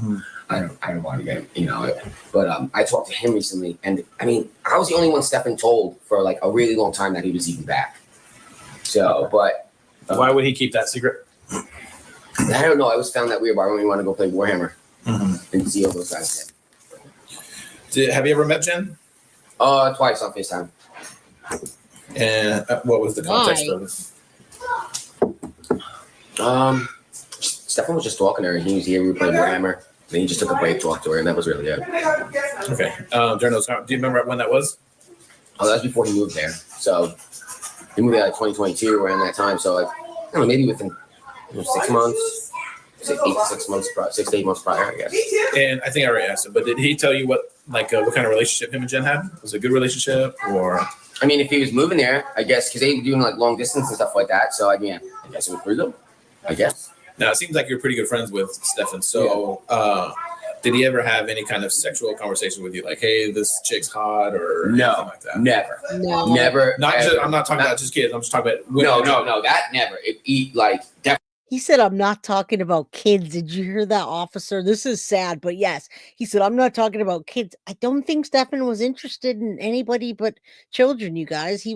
I: I don't want to get him, you know. But I talked to him recently, and I mean, I was the only one Stefan told for like a really long time that he was even back. So, but
H: why would he keep that secret?
I: I don't know. I always found that weird. Why don't we want to go play Warhammer and see all those guys?
H: Have you ever met Jen?
I: Twice on FaceTime.
H: And what was the context of it?
I: Stefan was just talking to her, and he was here. We were playing Warhammer. Then he just took a break, talked to her, and that was really it.
H: Okay. Journals, do you remember when that was?
I: Oh, that was before he moved there. So he moved there like 2022, around that time. So like, I don't know, maybe within 6 months, 8 to 6 months, 6 to 8 months prior, I guess.
H: And I think I already asked him, but did he tell you what kind of relationship him and Jen had? Was it a good relationship or?
I: I mean, if he was moving there, I guess, because they were doing like long distance and stuff like that. So, again, I guess it was pretty good. I guess.
H: Now, it seems like you're pretty good friends with Stefan. So, did he ever have any kind of sexual conversation with you? Like, hey, this chick's hot or anything like that?
I: Never.
B: No.
I: Never.
H: I'm not talking about just kids. I'm just talking about women.
I: No, that never. Definitely.
B: He said, I'm not talking about kids. Did you hear that, officer? This is sad, but yes. He said, I'm not talking about kids. I don't think Stefan was interested in anybody but children, you guys. He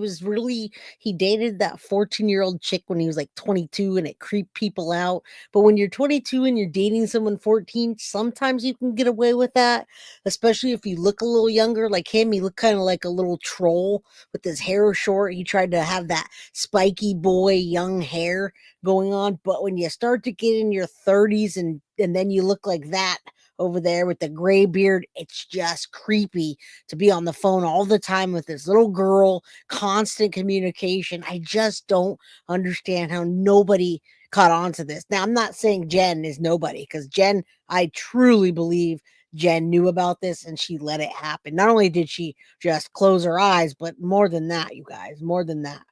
B: dated that 14-year-old chick when he was like 22 and it creeped people out. But when you're 22 and you're dating someone 14, sometimes you can get away with that, especially if you look a little younger. Like him, he looked kind of like a little troll with his hair short. He tried to have that spiky boy young hair going on, but when you start to get in your 30s and then you look like that over there with the gray beard, it's just creepy to be on the phone all the time with this little girl, constant communication. I just don't understand how nobody caught on to this. Now, I'm not saying Jen is nobody, because Jen, I truly believe Jen knew about this and she let it happen. Not only did she just close her eyes, but more than that, you guys, more than that.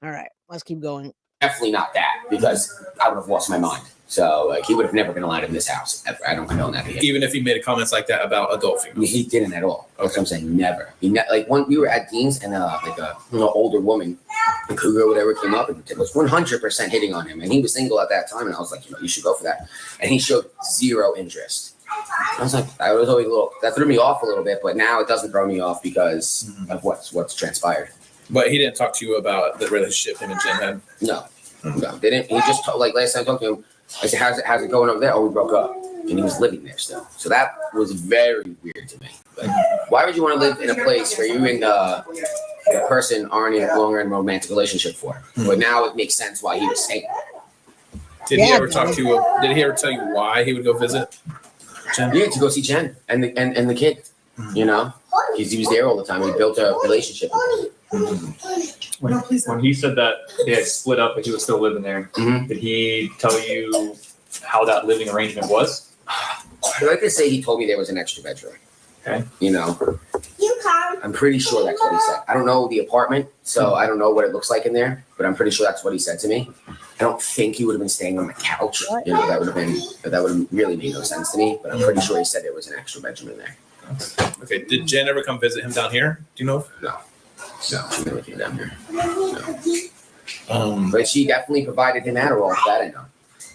B: All right, let's keep going.
I: Definitely not that, because I would have lost my mind. So he would have never been allowed in this house ever. I don't condone that.
H: Even if he made comments like that about adult females.
I: He didn't at all. That's what I'm saying. Never. When we were at Dean's and older woman, a cougar or whatever, came up and it was 100% hitting on him, and he was single at that time, and I was like, you should go for that, and he showed zero interest. I was like, I was always that threw me off a little bit, but now it doesn't throw me off because of what's transpired.
H: But he didn't talk to you about the relationship him and Jen had?
I: No, they didn't. He just last time I talked to him, I said, how's it going over there? Oh, we broke up. And he was living there still. So that was very weird to me. Like, why would you want to live in a place where you and the person aren't any longer in a romantic relationship for? But now it makes sense why he was staying.
H: Did he ever talk to you? Did he ever tell you why he would go visit Jen?
I: Yeah, to go see Jen and the kid. You know, he was there all the time. He built a relationship with him.
J: When he said that they had split up but he was still living there, did he tell you how that living arrangement was?
I: I'd like to say he told me there was an extra bedroom.
J: Okay.
I: You know, I'm pretty sure that's what he said. I don't know the apartment, so I don't know what it looks like in there, but I'm pretty sure that's what he said to me. I don't think he would have been staying on the couch. You know, that would have really made no sense to me, but I'm pretty sure he said there was an extra bedroom in there.
H: Okay. Did Jen ever come visit him down here? Do you know?
I: No. No, she never came down here. No. But she definitely provided him Adderall. That I know.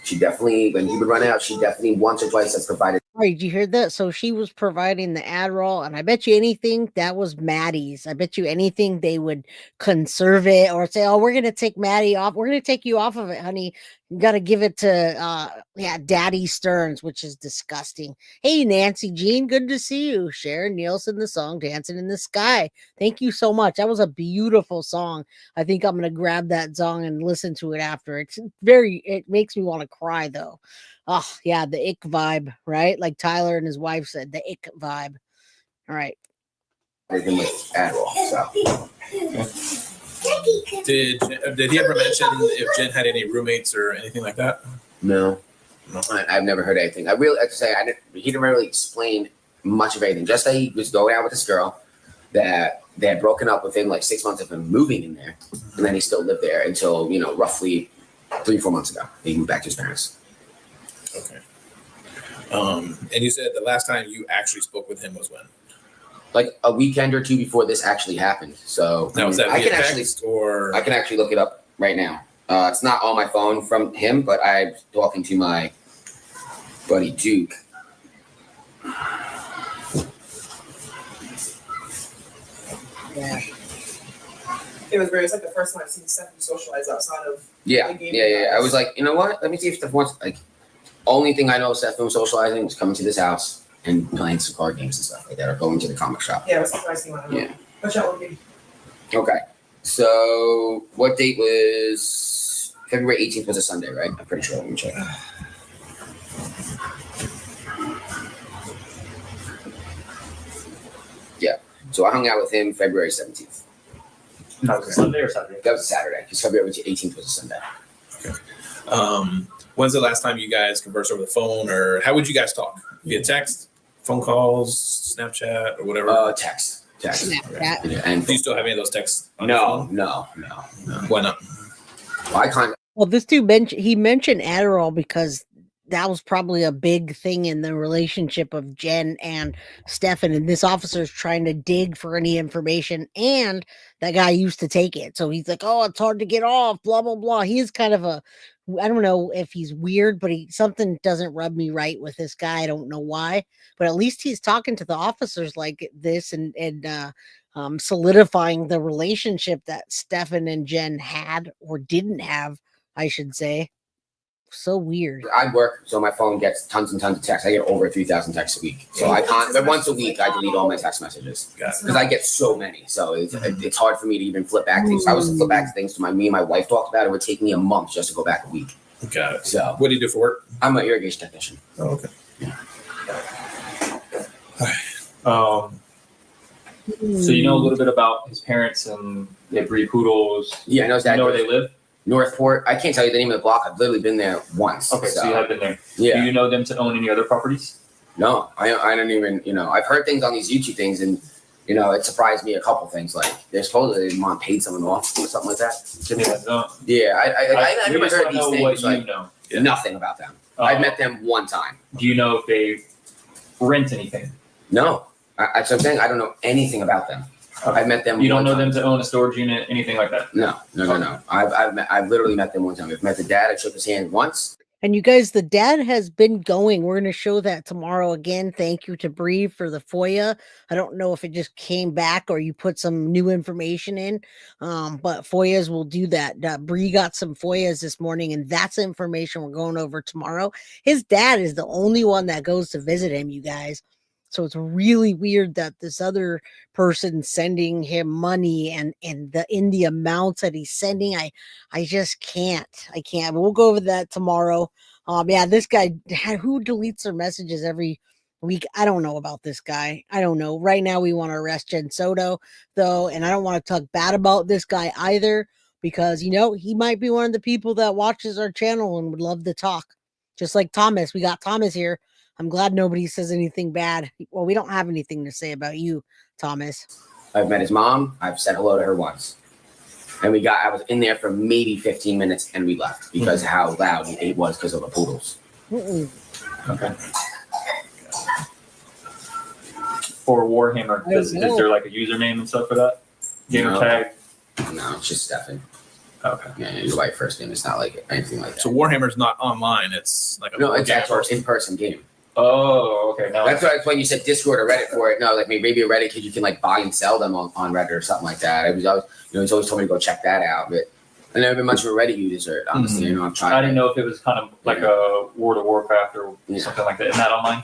I: She definitely, when he would run out, she definitely once or twice has provided.
B: All right, did you hear that? So she was providing the Adderall, and I bet you anything that was Maddie's. I bet you anything they would conserve it or say, "Oh, we're gonna take Maddie off. We're gonna take you off of it, honey. You got to give it to Daddy Stearns," which is disgusting. Hey, Nancy Jean, good to see you. Sharon Nielsen, the song "Dancing in the Sky." Thank you so much. That was a beautiful song. I think I'm gonna grab that song and listen to it after. It makes me want to cry though. Oh, yeah, the ick vibe, right? Like Tyler and his wife said, the ick vibe. All right.
I: Everything with Adderall. So.
H: Did he ever mention if Jen had any roommates or anything like that?
I: No. I've never heard anything. I really, like to say, he didn't really explain much of anything. Just that he was going out with this girl that they had broken up within like 6 months of him moving in there, and then he still lived there until roughly 3-4 months ago. He moved back to his parents.
H: Okay. And you said the last time you actually spoke with him was when?
I: Like a weekend or two before this actually happened. So
H: now, was that
I: I can actually look it up right now. It's not on my phone from him, but I'm talking to my buddy Duke.
L: Yeah. It was weird. It's like the first time I've seen Stephanie socialize outside of
I: Yeah.
L: the game.
I: I was like, you know what? Let me see if Steph wants. Like, only thing I know of Steph from socializing is coming to this house and playing some card games and stuff like that, or going to the comic shop.
L: Yeah, it was surprised he went.
I: Yeah.
L: Watch out, okay.
I: Okay. So, what date was February 18th? Was a Sunday, right? I'm pretty sure. Let me check. Yeah. So I hung out with him February 17th.
J: That was a Sunday or Saturday?
I: That was a Saturday, because February 18th was a Sunday.
H: Okay. When's the last time you guys conversed over the phone, or how would you guys talk? Via text, phone calls, Snapchat, or whatever?
I: Text.
B: Snapchat.
I: Yeah. And
H: do you still have any of those texts?
I: No.
H: Why not?
I: Well, I kind of.
B: Well, this dude mentioned Adderall because that was probably a big thing in the relationship of Jen and Stefan. And this officer is trying to dig for any information, and that guy used to take it. So he's like, "Oh, it's hard to get off, blah, blah, blah." He is kind of I don't know if he's weird, but something doesn't rub me right with this guy. I don't know why, but at least he's talking to the officers like this and solidifying the relationship that Stefan and Jen had or didn't have, I should say. So weird.
I: I work, so my phone gets tons and tons of texts. I get over 3,000 texts a week. So I can't, but once a week, I delete all my text messages. Because I get so many. So it's hard for me to even flip back things. If I was to flip back things to me and my wife talked about it, would take me a month just to go back a week.
H: Got it.
I: So
H: what do you do for work?
I: I'm an irrigation technician.
H: Oh, okay.
I: Yeah.
J: So you know a little bit about his parents, and they breed poodles.
I: Yeah, I know his dad.
J: You know where they live?
I: Northport. I can't tell you the name of the block. I've literally been there once.
J: Okay, so you have been there.
I: Yeah.
J: Do you know them to own any other properties?
I: No, I don't even, I've heard things on these YouTube things, and, it surprised me a couple things. Like, they're supposedly mom paid someone off or something like that. I never heard these things. Like, nothing about them. I've met them one time.
J: Do you know if they rent anything?
I: No. That's what I'm saying. I don't know anything about them. I've met them.
J: You don't know them to own a storage unit, anything like that?
I: No. I've literally met them one time. I've met the dad. I shook his hand once.
B: And you guys, the dad has been going. We're going to show that tomorrow again. Thank you to Bree for the FOIA. I don't know if it just came back or you put some new information in, but FOIAs will do that. Bree got some FOIAs this morning, and that's the information we're going over tomorrow. His dad is the only one that goes to visit him, you guys. So it's really weird that this other person sending him money and the amounts that he's sending. I just can't. I can't. We'll go over that tomorrow. Yeah, this guy, who deletes their messages every week? I don't know about this guy. I don't know. Right now we want to arrest Jen Soto, though, and I don't want to talk bad about this guy either, because, he might be one of the people that watches our channel and would love to talk. Just like Thomas. We got Thomas here. I'm glad nobody says anything bad. Well, we don't have anything to say about you, Thomas.
I: I've met his mom. I've said hello to her once. And I was in there for maybe 15 minutes and we left because of how loud it was because of the poodles.
J: Okay. For Warhammer, is there like a username and stuff for that? Gamer tag?
I: No, it's just Stefan.
J: Okay.
I: Yeah, your white first name. It's not like anything like that.
H: So Warhammer's not online. It's like a
I: no, it's actual in-person game.
J: Oh, okay. No,
I: that's why when you said Discord or Reddit for it. No, like maybe a Reddit because you can like buy and sell them on Reddit or something like that. It was always, he's always told me to go check that out. But I've never been much of a Reddit user, honestly. I'm trying.
J: I didn't know if it was kind of like a World of Warcraft or something like that. Isn't that online?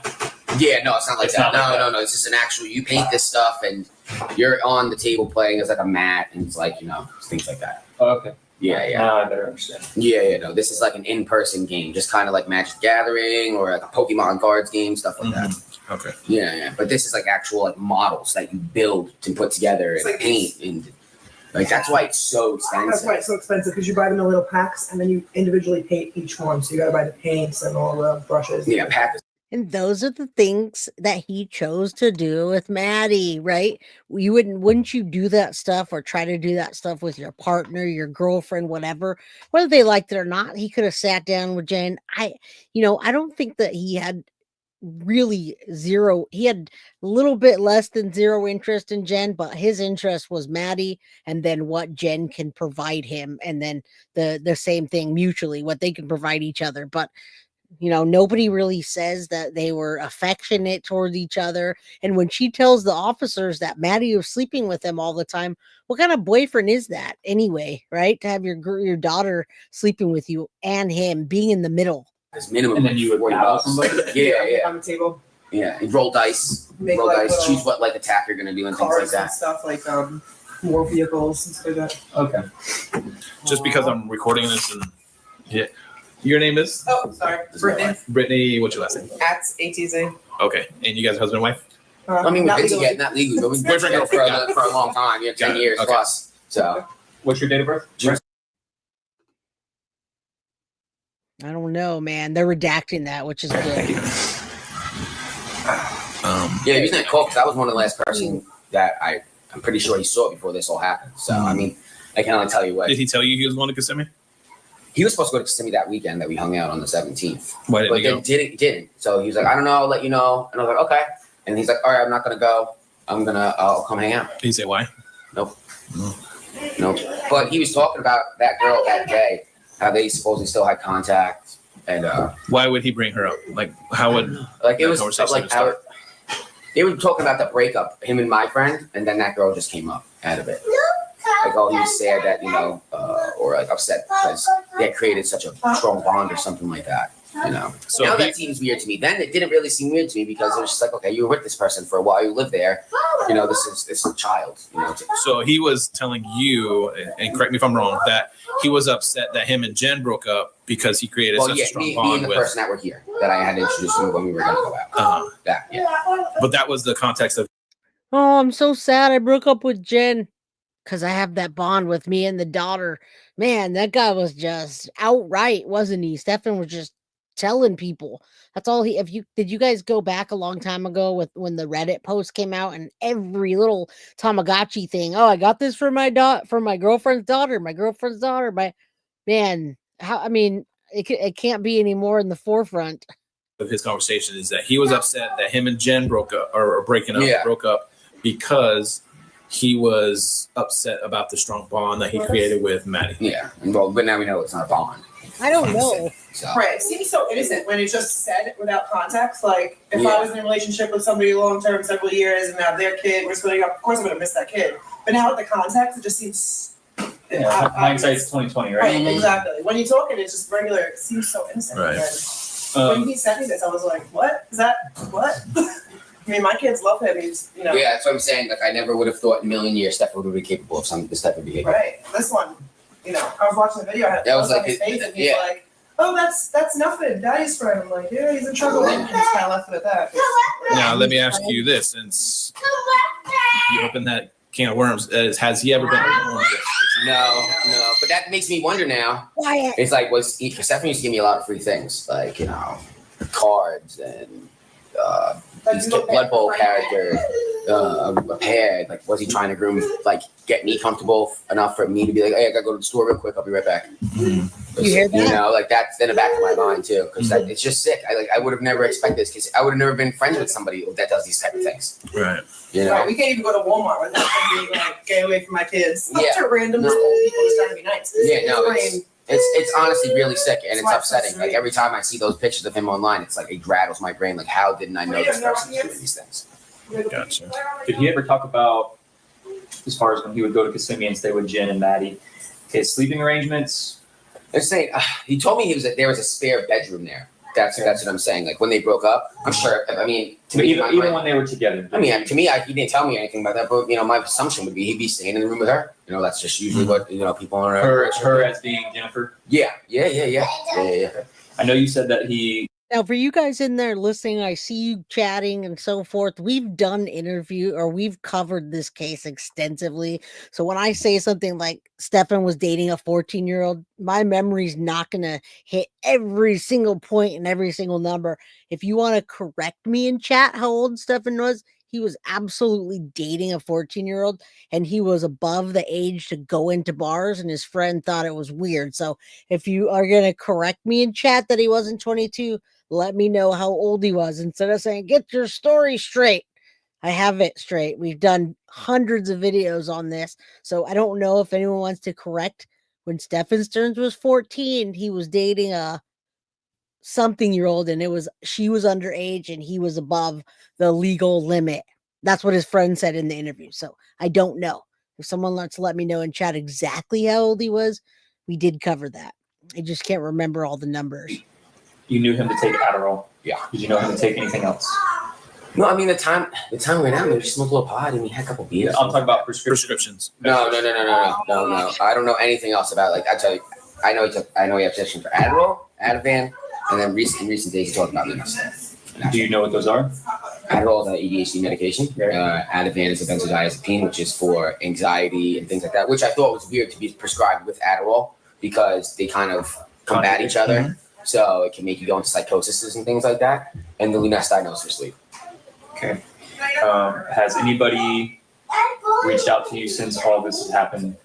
I: Yeah, no, it's not like that. No. It's just an actual. You paint this stuff and you're on the table playing as like a mat and it's like things like that.
J: Oh, okay.
I: Yeah.
J: Now I better understand.
I: Yeah. No, this is like an in-person game, just kind of like Magic the Gathering or like a Pokemon cards game, stuff like that.
H: Okay.
I: Yeah. But this is like actual like models that you build to put together and like paint and like that's why it's so expensive.
L: That's why it's so expensive because you buy them in little packs and then you individually paint each one. So you got to buy the paints and all the brushes.
I: Yeah, packs.
B: And those are the things that he chose to do with Maddie, right? Wouldn't you do that stuff or try to do that stuff with your partner, your girlfriend, whatever, whether they liked it or not? He could have sat down with Jen. I don't think that he had really zero. He had a little bit less than zero interest in Jen, but his interest was Maddie and then what Jen can provide him. And then the same thing mutually, what they can provide each other. But nobody really says that they were affectionate towards each other. And when she tells the officers that Maddie was sleeping with him all the time, what kind of boyfriend is that anyway, right? To have your daughter sleeping with you and him being in the middle.
I: It's minimum.
J: And then you would battle somebody?
I: Yeah.
L: On the table.
I: Yeah, and roll dice.
L: Make like
I: choose what like attack you're gonna do and things like
L: Cars
I: that.
L: and stuff like war vehicles and stuff like that.
J: Okay.
H: Just because I'm recording this and yeah. Your name is?
L: Oh, sorry. Brittany.
H: Brittany, what's your last name?
L: At ATZ.
H: Okay. And you guys husband and wife?
I: I mean, we've
L: not
I: been
L: legally.
I: together, not legally, but we've been together for a long time. 10 years
H: Okay.
I: plus. So,
J: what's your date of birth?
B: I don't know, man. They're redacting that, which is good.
I: yeah, the reason I called because I was one of the last person that I'm pretty sure he saw it before this all happened. So, I mean, I can only tell you what.
H: Did he tell you he was going to Kissimmee?
I: He was supposed to go to Kissimmee that weekend that we hung out on the 17th.
H: Why didn't he go?
I: Didn't. So he was like, I don't know, I'll let you know. And I was like, okay. And he's like, all right, I'm not going to go. I'll come hang out.
H: Did he say why?
I: Nope. Nope. But he was talking about that girl that day, how they supposedly still had contact. And
H: why would he bring her up? Like, how would
I: like it was
H: conversation
I: like
H: start?
I: they were talking about the breakup, him and my friend, and then that girl just came up out of it. Like, oh, he was sad that, or like upset because they had created such a strong bond or something like that, So now that seems weird to me. Then it didn't really seem weird to me because it was just like, okay, you were with this person for a while, you lived there, this is a child,
H: So he was telling you, and correct me if I'm wrong, that he was upset that him and Jen broke up because he created such a strong bond
I: me and the person that were here that I had introduced him when we were going to go out.
H: But that was the context of.
B: Oh, I'm so sad I broke up with Jen. Because I have that bond with me and the daughter. Man, that guy was just outright, wasn't he? Stefan was just telling people. That's all he. Did you guys go back a long time ago with when the Reddit post came out and every little Tamagotchi thing? Oh, I got this for my girlfriend's daughter. My girlfriend's daughter. It can't be any more in the forefront
H: of his conversation is that he was upset that him and Jen broke up broke up because he was upset about the strong bond that he created with Maddie.
I: Yeah. Well, but now we know it's not a bond.
B: I don't know.
L: Right. It seems so innocent when it's just said without context. Like, if I was in a relationship with somebody long term, several years, and now their kid, we're splitting up, of course I'm going to miss that kid. But now with the context, it just seems.
J: Hindsight's 2020, right?
L: Right, exactly. When you talk it's just regular. It seems so innocent.
H: Right.
L: When he sent me this, I was like, what? Is that what? I mean, my kids love him. He's,
I: Yeah, that's what I'm saying. Like, I never would have thought in a million years Stefan would be capable of some this type of behavior.
L: Right. This one, I was watching the video. I had
I: That was like
L: his face, and he's like, "Oh, that's nothing. Daddy's friend." I'm like, "Yeah, he's in trouble." And just kind of left it at that.
H: Now, let me ask you this: since you opened that can of worms, has he ever been?
I: No. But that makes me wonder now.
B: Quiet.
I: It's like, Stefan used to give me a lot of free things, like cards and. Blood Bowl character, a pad. Like, was he trying to groom, like, get me comfortable enough for me to be like, hey, I gotta go to the store real quick. I'll be right back.
B: You hear that?
I: You know, like that's in the back of my mind too, because it's just sick. I would have never expected this, because I would have never been friends with somebody that does these type of things.
H: Right.
I: You know?
L: Right, we can't even go to Walmart without them being like, "Get away from my kids."
I: Yeah.
L: To random old people just trying to be nice.
I: Yeah, no, it's honestly really sick, and it's
L: That's
I: upsetting.
L: so
I: Like
L: sweet.
I: every time I see those pictures of him online, it's like it rattles my brain. Like, how didn't I know this person was doing these things?
H: Gotcha.
J: Did he ever talk about, as far as when he would go to Kissimmee and stay with Jen and Maddie, his sleeping arrangements?
I: They're saying he told me there was a spare bedroom there. That's what I'm saying. Like when they broke up, I'm sure. I mean, to me,
J: even when they were together.
I: I mean, to me, he didn't tell me anything about that. But you know, my assumption would be he'd be staying in the room with her. You know, that's just usually what people are.
J: Her as being Jennifer.
I: Yeah.
J: I know you said that he.
B: Now, for you guys in there listening, I see you chatting and so forth. We've done we've covered this case extensively. So when I say something like Stefan was dating a 14-year-old, my memory's not going to hit every single point and every single number. If you want to correct me in chat how old Stefan was, he was absolutely dating a 14-year-old, and he was above the age to go into bars, and his friend thought it was weird. So if you are going to correct me in chat that he wasn't 22, let me know how old he was instead of saying, get your story straight. I have it straight. We've done hundreds of videos on this. So I don't know if anyone wants to correct. When Stefan Stearns was 14, he was dating a something-year-old, and she was underage and he was above the legal limit. That's what his friend said in the interview. So I don't know. If someone wants to let me know in chat exactly how old he was, we did cover that. I just can't remember all the numbers.
J: You knew him to take Adderall.
I: Yeah.
J: Did you know him to take anything else?
I: No, I mean the time we went out, we just smoked a little pot and we had a couple beers.
J: I'm talking about prescriptions.
I: No. I don't know anything else about it. Like I tell you, I know he had prescription for Adderall, Ativan, and then in recent days he talked about Lumos.
J: Do you know what those are?
I: Adderall is an ADHD medication. Ativan is a benzodiazepine, which is for anxiety and things like that, which I thought was weird to be prescribed with Adderall because they kind of combat each other. Mm-hmm. So it can make you go into psychosis and things like that. And the Lunesta I know is for sleep.
J: Okay. Has anybody reached out to you since all this has happened?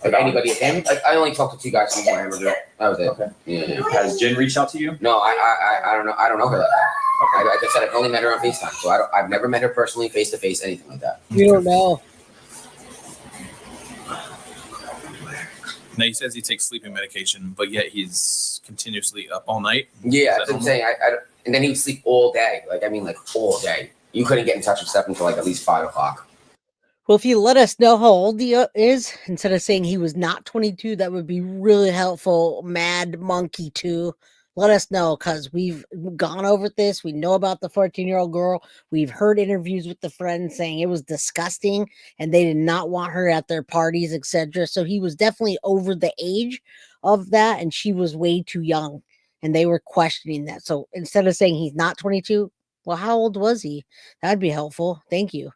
I: Like anybody at him? Like I only talked to two guys from the Hamburger. That was it.
J: Okay.
I: Yeah.
J: Has Jen reached out to you?
I: No, I don't know. I don't know her like that. Okay. Like I said, I've only met her on FaceTime, so I've never met her personally, face to face, anything like that.
B: You don't know.
H: Now he says he takes sleeping medication, but yet he's continuously up all night.
I: Yeah, that's what I'm saying. And then he would sleep all day. Like all day. You couldn't get in touch with Steph until like at least 5 o'clock.
B: Well, if you let us know how old he is, instead of saying he was not 22, that would be really helpful. Mad Monkey 2. Let us know, because we've gone over this. We know about the 14-year-old girl. We've heard interviews with the friends saying it was disgusting and they did not want her at their parties, etc. So he was definitely over the age of that, and she was way too young, and they were questioning that. So instead of saying he's not 22, well, how old was he? That'd be helpful. Thank you.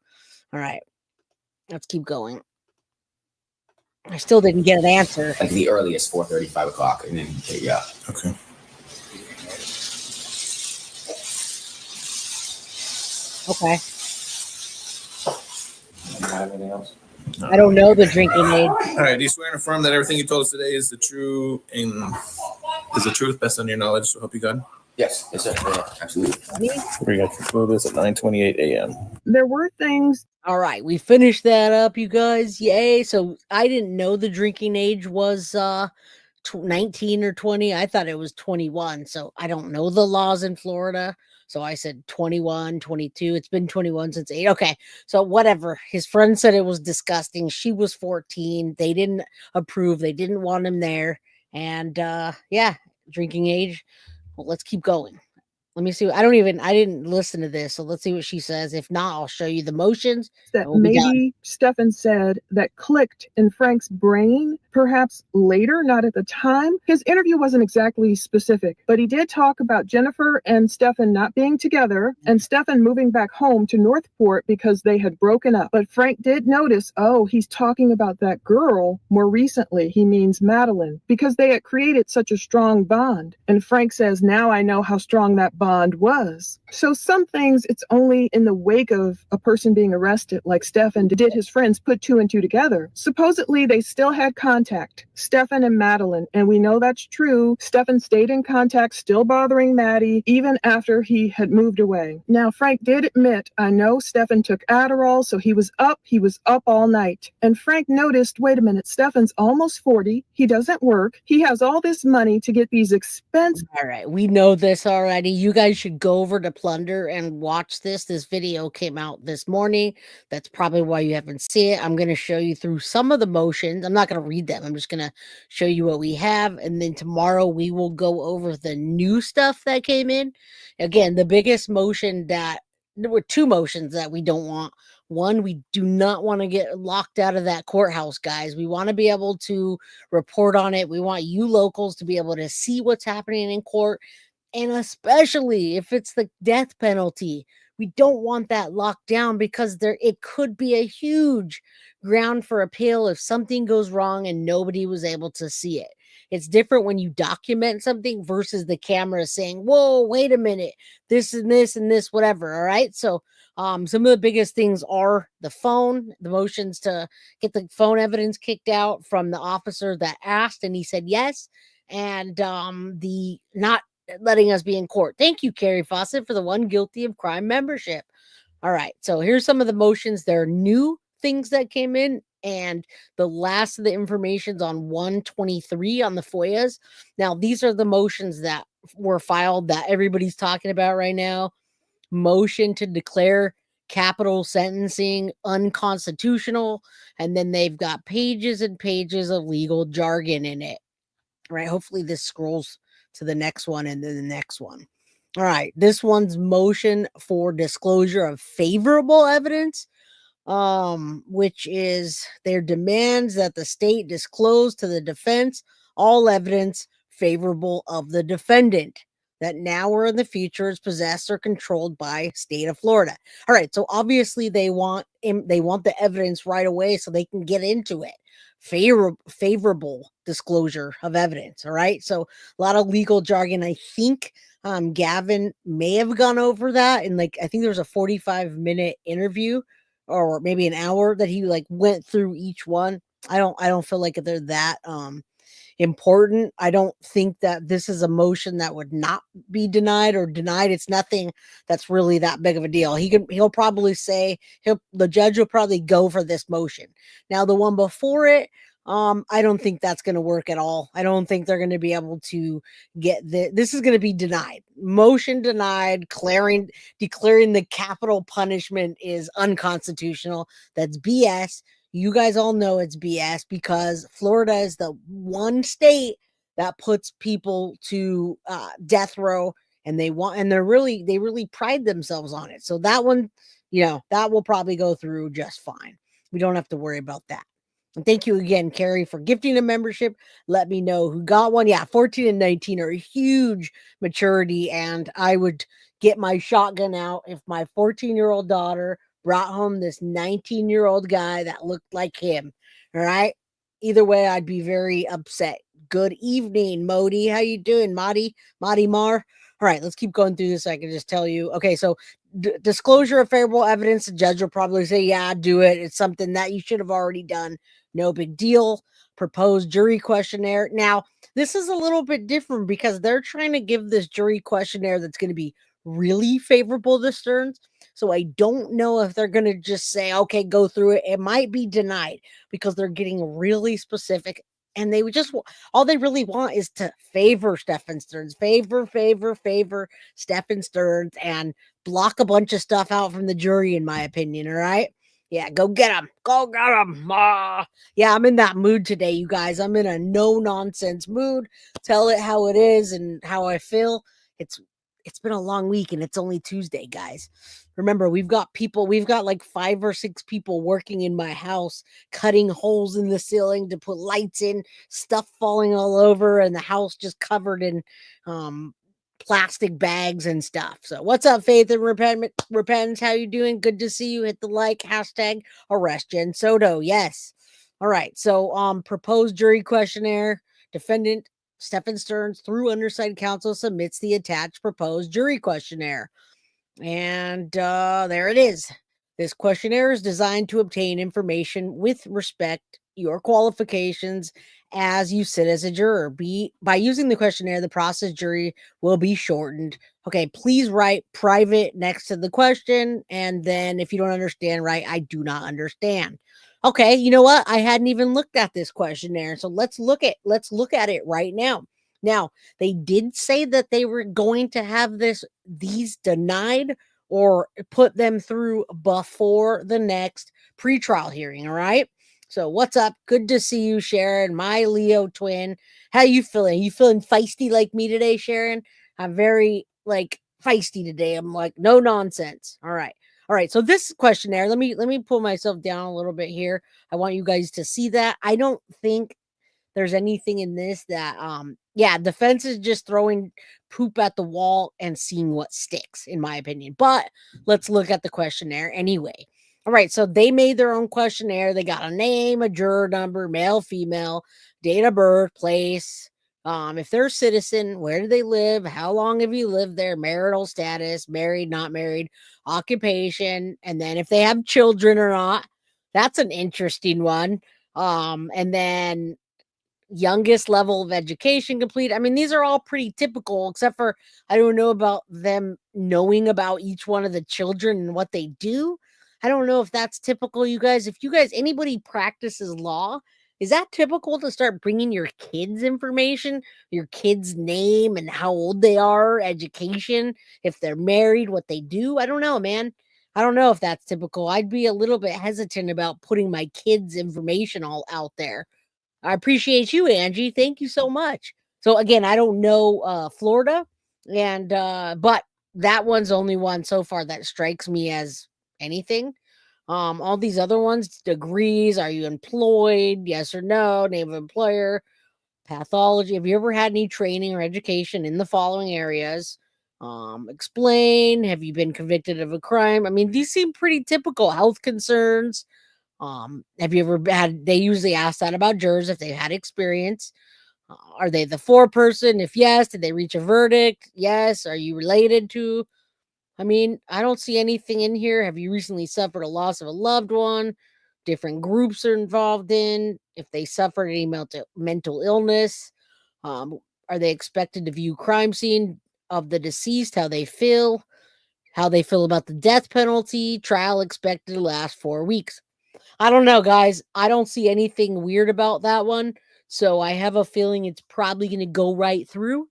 B: All right. Let's keep going. I still didn't get an answer.
I: Like the earliest, 4:30, 5 o'clock. And then, yeah.
H: Okay.
B: Okay.
J: Anything else?
B: I don't know the drinking age.
H: All right. Do you swear and affirm that everything you told us today is the truth and is the truth best on your knowledge? So help you God.
I: Yes, sir. Yeah, absolutely.
H: We're going to conclude this at 9:28 a.m.
C: There were things.
B: All right, we finished that up, you guys. Yay. So I didn't know the drinking age was 19 or 20. I thought it was 21. So I don't know the laws in Florida. So I said 21, 22. It's been 21 since 8. Okay. So whatever. His friend said it was disgusting. She was 14. They didn't approve. They didn't want him there. And yeah, drinking age. Well, let's keep going. Let me see. I didn't listen to this. So let's see what she says. If not, I'll show you the motions.
C: That maybe Stefan said that clicked in Frank's brain, perhaps later, not at the time. His interview wasn't exactly specific, but he did talk about Jennifer and Stefan not being together and Stefan moving back home to Northport because they had broken up. But Frank did notice, he's talking about that girl more recently. He means Madeline, because they had created such a strong bond. And Frank says, now I know how strong that bond bond was. So some things, it's only in the wake of a person being arrested, like Stefan did his friends put two and two together. Supposedly, they still had contact, Stefan and Madeline, and we know that's true. Stefan stayed in contact, still bothering Maddie, even after he had moved away. Now, Frank did admit, I know Stefan took Adderall, so he was up all night. And Frank noticed, wait a minute, Stefan's almost 40, he doesn't work, he has all this money to get these expensive.
B: All right, we know this already. You guys should go over to Plunder and watch this. This video came out this morning. That's probably why you haven't seen it. I'm going to show you through some of the motions. I'm not going to read them. I'm just going to show you what we have. And then tomorrow we will go over the new stuff that came in. Again, the biggest motion that there were two motions that we don't want. One, we do not want to get locked out of that courthouse, guys. We want to be able to report on it. We want you locals to be able to see what's happening in court. And especially if it's the death penalty, we don't want that locked down because it could be a huge ground for appeal if something goes wrong and nobody was able to see it. It's different when you document something versus the camera saying, whoa, wait a minute, this and this and this, whatever. All right. So some of the biggest things are the phone, the motions to get the phone evidence kicked out from the officer that asked, and he said yes. And the not letting us be in court. Thank you, Carrie Fawcett, for the one guilty of crime membership. All right. So here's some of the motions. There are new things that came in. And the last of the information's on 123 on the FOIAs. Now, these are the motions that were filed that everybody's talking about right now. Motion to declare capital sentencing unconstitutional. And then they've got pages and pages of legal jargon in it. Right. Hopefully this scrolls to the next one and then the next one. All right. This one's motion for disclosure of favorable evidence. Which is their demands that the state disclose to the defense all evidence favorable of the defendant that now or in the future is possessed or controlled by state of Florida. All right, so obviously they want the evidence right away so they can get into it. Favorable disclosure of evidence. All right, so a lot of legal jargon. I think Gavin may have gone over that in I think there was a 45-minute interview or maybe an hour that he went through each one. I don't feel like they're that important. I don't think that this is a motion that would not be denied or denied. It's nothing that's really that big of a deal. He'll probably say the judge will probably go for this motion. Now the one before it, I don't think that's going to work at all. I don't think they're going to be able to get this is going to be denied. Motion denied, declaring the capital punishment is unconstitutional. That's BS. You guys all know it's BS because Florida is the one state that puts people to death row, and they really pride themselves on it. So that one, that will probably go through just fine. We don't have to worry about that. And thank you again, Carrie, for gifting a membership. Let me know who got one. Yeah, 14 and 19 are a huge maturity, and I would get my shotgun out if my 14-year-old daughter brought home this 19-year-old guy that looked like him. All right. Either way, I'd be very upset. Good evening, Modi. How you doing, Maddie Mar? All right, let's keep going through this. I can just tell you. Okay, so disclosure of favorable evidence. The judge will probably say, yeah, do it. It's something that you should have already done. No big deal. Proposed jury questionnaire. Now, this is a little bit different because they're trying to give this jury questionnaire that's going to be really favorable to Stearns. So I don't know if they're going to just say, okay, go through it. It might be denied because they're getting really specific. And they would all they really want is to favor Stefan Stearns, favor Stefan Stearns, and block a bunch of stuff out from the jury, in my opinion. All right. Yeah, go get him. Go get him. Yeah, I'm in that mood today, you guys. I'm in a no-nonsense mood. Tell it how it is and how I feel. It's been a long week and it's only Tuesday, guys. Remember, we've got 5 or 6 people working in my house, cutting holes in the ceiling to put lights in, stuff falling all over, and the house just covered in plastic bags and stuff. So what's up, Faith and Repentance? How you doing? Good to see you. Hit the like, hashtag arrest Jen Soto. Yes. All right. So proposed jury questionnaire. Defendant Stephen Stearns, through undersigned counsel, submits the attached proposed jury questionnaire. And there it is. This questionnaire is designed to obtain information with respect your qualifications as you sit as a juror. By using the questionnaire, the process jury will be shortened. Okay, please write private next to the question, and then if you don't understand, write I do not understand. Okay, you know what? I hadn't even looked at this questionnaire, so let's look at it right now. Now, they did say that they were going to have these denied or put them through before the next pretrial hearing. All right. So what's up? Good to see you, Sharon, my Leo twin. How you feeling? You feeling feisty like me today, Sharon? I'm very feisty today. I'm like, no nonsense. All right. All right. So this questionnaire, let me pull myself down a little bit here. I want you guys to see that. I don't think there's anything in this that defense is just throwing poop at the wall and seeing what sticks, in my opinion. But let's look at the questionnaire anyway. All right, so they made their own questionnaire. They got a name, a juror number, male, female, date of birth, place, if they're a citizen, where do they live, how long have you lived there, marital status, married, not married, occupation, and then if they have children or not. That's an interesting one. And then youngest level of education complete. I mean, these are all pretty typical, except for I don't know about them knowing about each one of the children and what they do. I don't know if that's typical, you guys. If you guys, anybody practices law, is that typical to start bringing your kids' information, your kids' name and how old they are, education, if they're married, what they do? I don't know, man. I don't know if that's typical. I'd be a little bit hesitant about putting my kids' information all out there. I appreciate you, Angie. Thank you so much. So again, I don't know Florida, and but that one's the only one so far that strikes me as anything. All these other ones, degrees, are you employed? Yes or no, name of employer, pathology. Have you ever had any training or education in the following areas? Explain. Have you been convicted of a crime? I mean, these seem pretty typical. Health concerns. Have you ever had, they usually ask that about jurors if they've had experience. Are they the foreperson? If yes, did they reach a verdict? Yes. Are you related to? I mean, I don't see anything in here. Have you recently suffered a loss of a loved one? Different groups are involved in. If they suffered any mental illness, are they expected to view crime scene of the deceased? How they feel about the death penalty? Trial expected to last 4 weeks. I don't know, guys. I don't see anything weird about that one. So I have a feeling it's probably going to go right through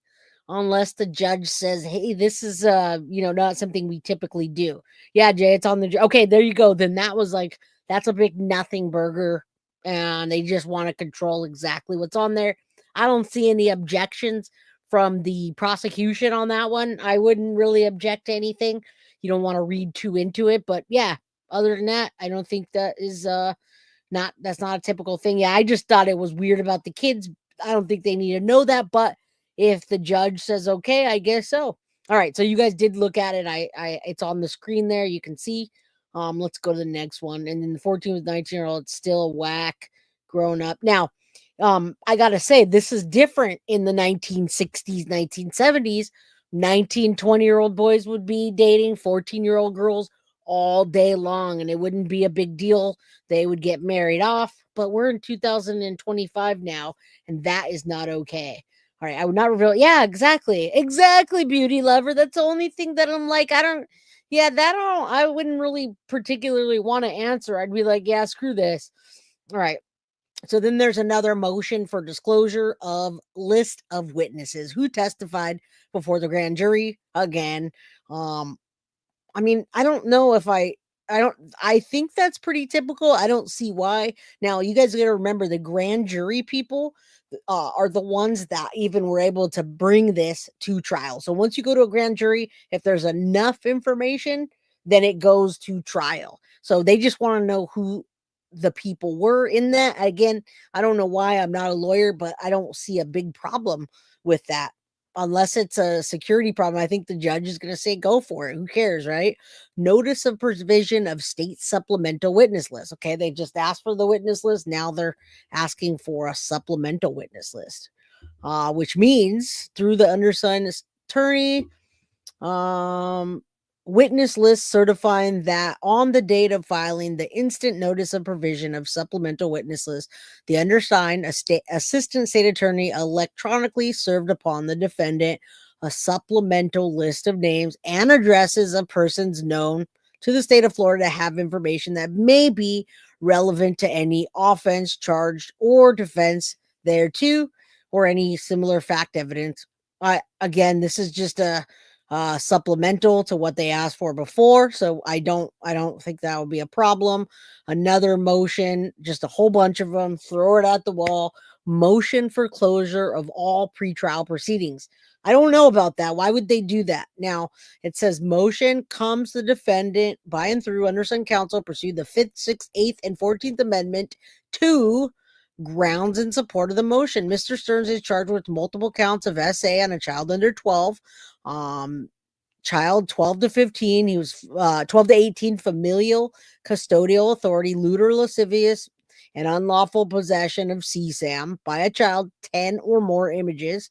B: unless the judge says, hey, this is not something we typically do. Yeah, Jay, it's on the okay, there you go. Then that's a big nothing burger and they just want to control exactly what's on there. I don't see any objections from the prosecution on that one. I wouldn't really object to anything. You don't want to read too into it, but yeah, other than that, I don't think that is that's not a typical thing. Yeah, I just thought it was weird about the kids. I don't think they need to know that, but if the judge says okay, I guess so. All right, so you guys did look at it. I it's on the screen there. You can see. Let's go to the next one. And then the 14 with 19-year-old, it's still a whack grown up. Now, I gotta say, this is different in the 1960s, 1970s. 19, 20-year-old boys would be dating 14-year-old girls all day long, and it wouldn't be a big deal. They would get married off, but we're in 2025 now, and that is not okay. All right, I would not reveal. Yeah, exactly, beauty lover. That's the only thing that I'm like, I wouldn't really particularly want to answer. I'd be like, yeah, screw this. All right. So then there's another motion for disclosure of list of witnesses who testified before the grand jury again. I mean, I don't know if I think that's pretty typical. I don't see why. Now, you guys got to remember the grand jury people are the ones that even were able to bring this to trial. So once you go to a grand jury, if there's enough information, then it goes to trial. So they just want to know who the people were in that. Again, I don't know why. I'm not a lawyer, but I don't see a big problem with that. Unless it's a security problem, I think the judge is going to say, go for it. Who cares, right? Notice of provision of state supplemental witness list. Okay, they just asked for the witness list. Now they're asking for a supplemental witness list. which means through the undersigned attorney, witness list certifying that on the date of filing the instant notice of provision of supplemental witness list, the undersigned assistant state attorney electronically served upon the defendant a supplemental list of names and addresses of persons known to the state of Florida to have information that may be relevant to any offense charged or defense thereto, or any similar fact evidence. Again, this is just a supplemental to what they asked for before, so I don't think that would be a problem. Another motion, just a whole bunch of them, throw it at the wall. Motion for closure of all pretrial proceedings. I don't know about that. Why would they do that? Now, it says motion comes the defendant by and through undersigned counsel pursue the 5th, 6th, 8th, and 14th Amendment to grounds in support of the motion. Mr. Stearns is charged with multiple counts of SA on a child under 12. Child 12 to 15. He was 12 to 18, familial custodial authority, lewd or lascivious, and unlawful possession of CSAM by a child, 10 or more images.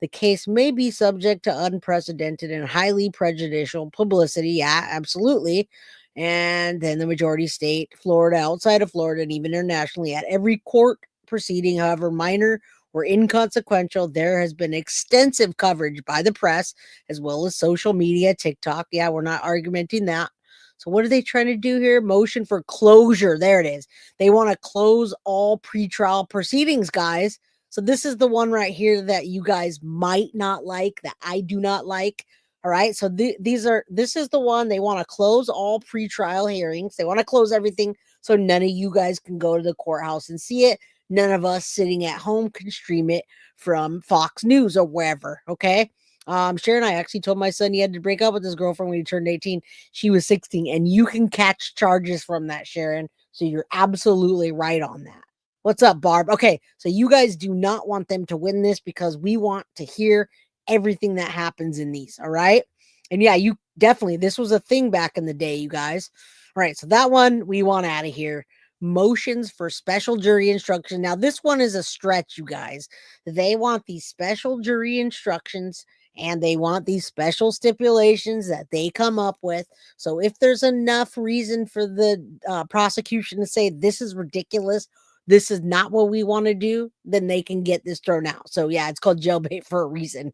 B: The case may be subject to unprecedented and highly prejudicial publicity. Yeah, absolutely. And then the majority state, Florida, outside of Florida, and even internationally, at every court proceeding, however minor or inconsequential, there has been extensive coverage by the press as well as social media, TikTok. Yeah, we're not argumenting that. So what are they trying to do here? Motion for closure. There it is. They want to close all pretrial proceedings, guys. So this is the one right here that you guys might not like, that I do not like. All right. So this is the one. They want to close all pretrial hearings. They want to close everything so none of you guys can go to the courthouse and see it. None of us sitting at home can stream it from Fox News or wherever. Okay. Sharon, I actually told my son he had to break up with his girlfriend when he turned 18. She was 16, and you can catch charges from that, Sharon. So you're absolutely right on that. What's up, Barb? Okay, so you guys do not want them to win this because we want to hear everything that happens in these, all right? And yeah, you definitely, this was a thing back in the day, you guys. All right, so that one we want out of here. Motions for special jury instruction. Now, this one is a stretch, you guys. They want these special jury instructions and they want these special stipulations that they come up with. So if there's enough reason for the prosecution to say this is ridiculous, this is not what we want to do, then they can get this thrown out. So yeah, it's called jailbait for a reason.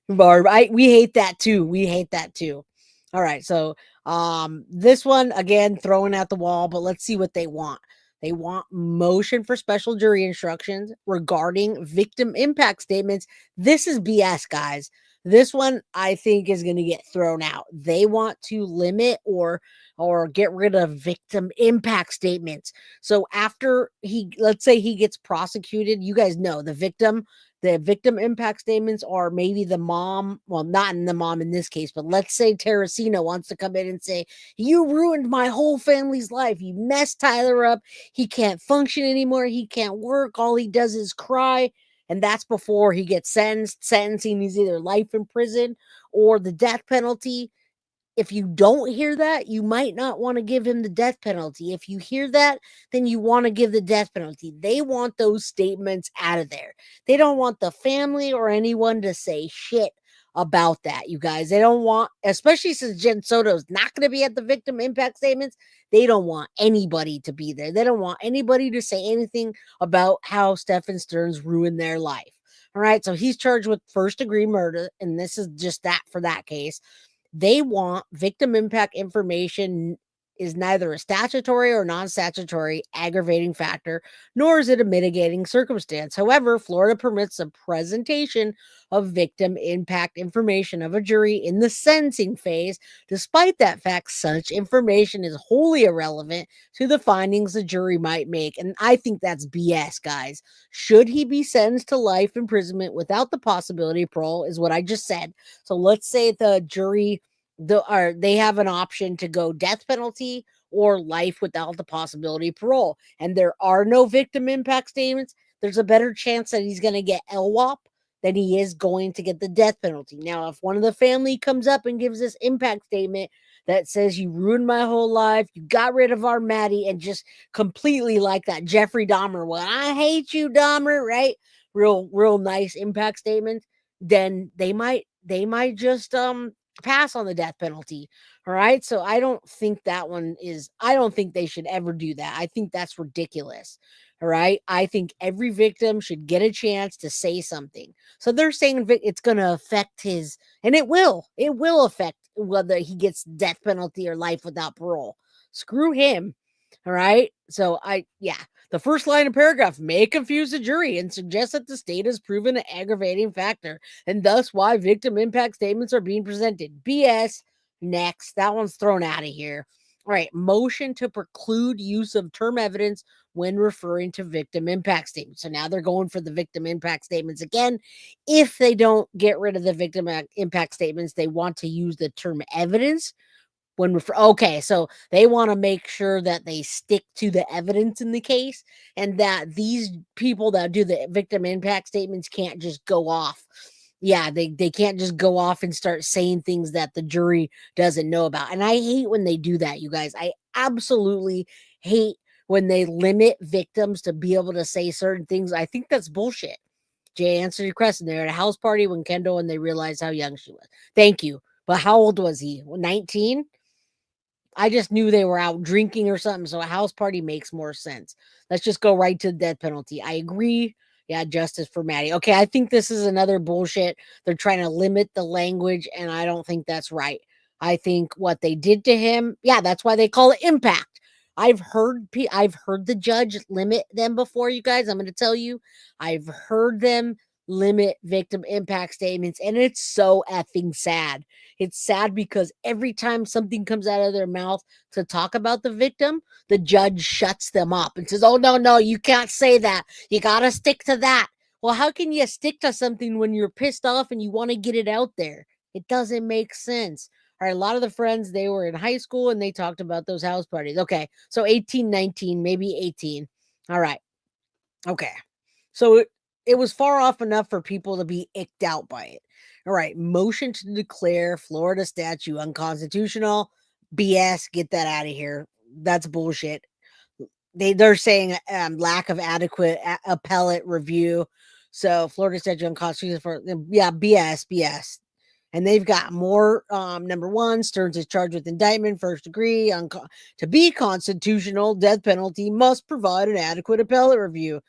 B: Barb, we hate that too. We hate that too. All right, so this one again throwing at the wall, but let's see what they want. They want motion for special jury instructions regarding victim impact statements. This is BS, guys. This one I think is going to get thrown out. They want to limit or get rid of victim impact statements. So after let's say he gets prosecuted, you guys know the victim impact statements are maybe the mom, well, not in the mom in this case, but let's say Teresina wants to come in and say, you ruined my whole family's life. You messed Tyler up. He can't function anymore. He can't work. All he does is cry. And that's before he gets sentenced. Sentencing is either life in prison or the death penalty. If you don't hear that, you might not want to give him the death penalty. If you hear that, then you want to give the death penalty. They want those statements out of there. They don't want the family or anyone to say shit about that, you guys. They don't want, especially since Jen Soto is not going to be at the victim impact statements, they don't want anybody to be there. They don't want anybody to say anything about how Stephen Stearns ruined their life. All right, so he's charged with first-degree murder, and this is just that for that case. They want victim impact information is neither a statutory or non-statutory aggravating factor, nor is it a mitigating circumstance. However, Florida permits the presentation of victim impact information of a jury in the sentencing phase. Despite that fact, such information is wholly irrelevant to the findings the jury might make. And I think that's BS, guys. Should he be sentenced to life imprisonment without the possibility of parole is what I just said. So let's say the jury they have an option to go death penalty or life without the possibility of parole, and there are no victim impact statements, there's a better chance that he's going to get LWOP than he is going to get the death penalty. Now, if one of the family comes up and gives this impact statement that says you ruined my whole life, you got rid of our Maddie, and just completely like that Jeffrey Dahmer, well, I hate you, Dahmer, right? real nice impact statements, then they might just pass on the death penalty. All right. So I don't think they should ever do that. I think that's ridiculous. All right. I think every victim should get a chance to say something. So they're saying it's going to affect and it will affect whether he gets death penalty or life without parole. Screw him. All right. So the first line of paragraph may confuse the jury and suggest that the state has proven an aggravating factor and thus why victim impact statements are being presented. BS. Next. That one's thrown out of here. All right. Motion to preclude use of term evidence when referring to victim impact statements. So now they're going for the victim impact statements again. If they don't get rid of the victim impact statements, they want to use the term evidence okay, so they want to make sure that they stick to the evidence in the case and that these people that do the victim impact statements can't just go off. Yeah, they can't just go off and start saying things that the jury doesn't know about. And I hate when they do that, you guys. I absolutely hate when they limit victims to be able to say certain things. I think that's bullshit. Jay, answer your question. They're at a house party when Kendall and they realized how young she was. Thank you. But how old was he? 19? I just knew they were out drinking or something. So a house party makes more sense. Let's just go right to the death penalty. I agree. Yeah, justice for Maddie. Okay, I think this is another bullshit. They're trying to limit the language, and I don't think that's right. I think what they did to him, that's why they call it impact. I've heard the judge limit them before, you guys. I'm going to tell you. I've heard them limit victim impact statements, and it's so effing sad. It's sad because every time something comes out of their mouth to talk about the victim, the judge shuts them up and says, oh, no, you can't say that. You got to stick to that. Well, how can you stick to something when you're pissed off and you want to get it out there? It doesn't make sense. All right, a lot of the friends, they were in high school and they talked about those house parties. Okay, so 18, 19, maybe 18. All right. Okay. So it was far off enough for people to be icked out by it. All right. Motion to declare Florida statute unconstitutional. BS. Get that out of here. That's bullshit. They're saying lack of adequate appellate review. So Florida statute unconstitutional for BS. And they've got more. Number one, Stearns is charged with indictment, first degree. To be constitutional, death penalty must provide an adequate appellate review.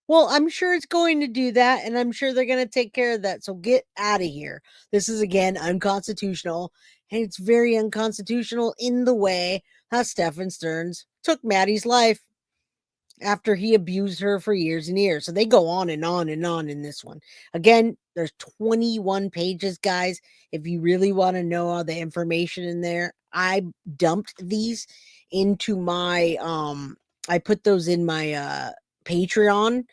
B: Well, I'm sure it's going to do that, and I'm sure they're going to take care of that. So get out of here. This is, again, unconstitutional, and it's very unconstitutional in the way that Stephen Stearns took Maddie's life after he abused her for years and years. So they go on and on and on in this one. Again, there's 21 pages, guys. If you really want to know all the information in there, I dumped these into my, I put those in my, Patreon.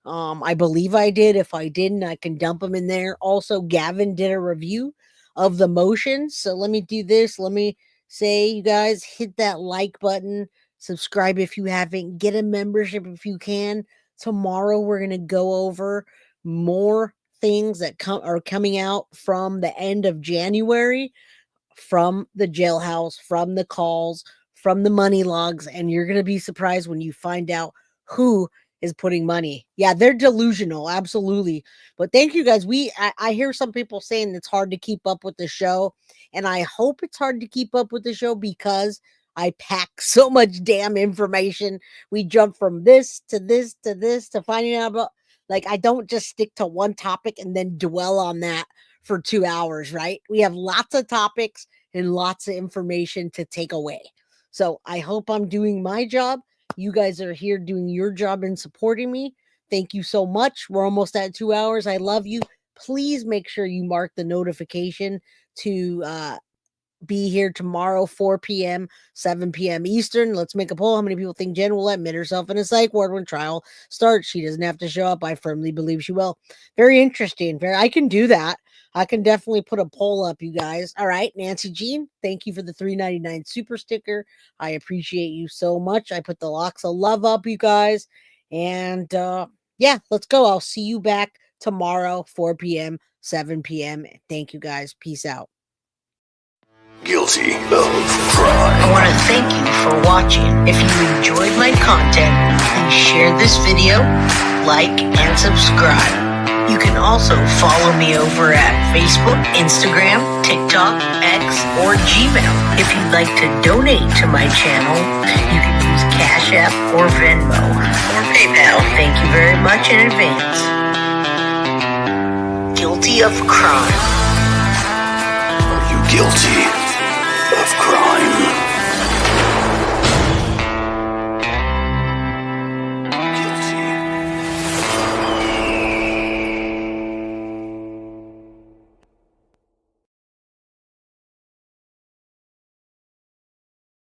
B: I believe I did. If I didn't, I can dump them in there. Also, Gavin did a review of the motions. So let me do this. Let me say, you guys, hit that like button. Subscribe if you haven't. Get a membership if you can. Tomorrow, we're going to go over more things that are coming out from the end of January, from the jailhouse, from the calls, from the money logs. And you're going to be surprised when you find out who is putting money. Yeah, they're delusional. Absolutely. But thank you guys. I hear some people saying it's hard to keep up with the show. And I hope it's hard to keep up with the show because I pack so much damn information. We jump from this to this to this to finding out about, I don't just stick to one topic and then dwell on that for 2 hours, right? We have lots of topics and lots of information to take away. So I hope I'm doing my job. You guys are here doing your job and supporting me. Thank you so much. We're almost at 2 hours. I love you. Please make sure you mark the notification to be here tomorrow, 4 p.m., 7 p.m. Eastern. Let's make a poll. How many people think Jen will admit herself in a psych ward when trial starts? She doesn't have to show up. I firmly believe she will. Very interesting. I can do that. I can definitely put a poll up, you guys. All right, Nancy Jean, thank you for the $3.99 super sticker. I appreciate you so much. I put the locks of love up, you guys. And let's go. I'll see you back tomorrow, 4 p.m., 7 p.m. Thank you, guys. Peace out.
A: Guilty of crime.
B: I want to thank you for watching. If you enjoyed my content, please share this video, like, and subscribe. You can also follow me over at Facebook, Instagram, TikTok, X, or Gmail. If you'd like to donate to my channel, you can use Cash App or Venmo or PayPal. Thank you very much in advance. Guilty of crime.
A: Are you guilty of crime?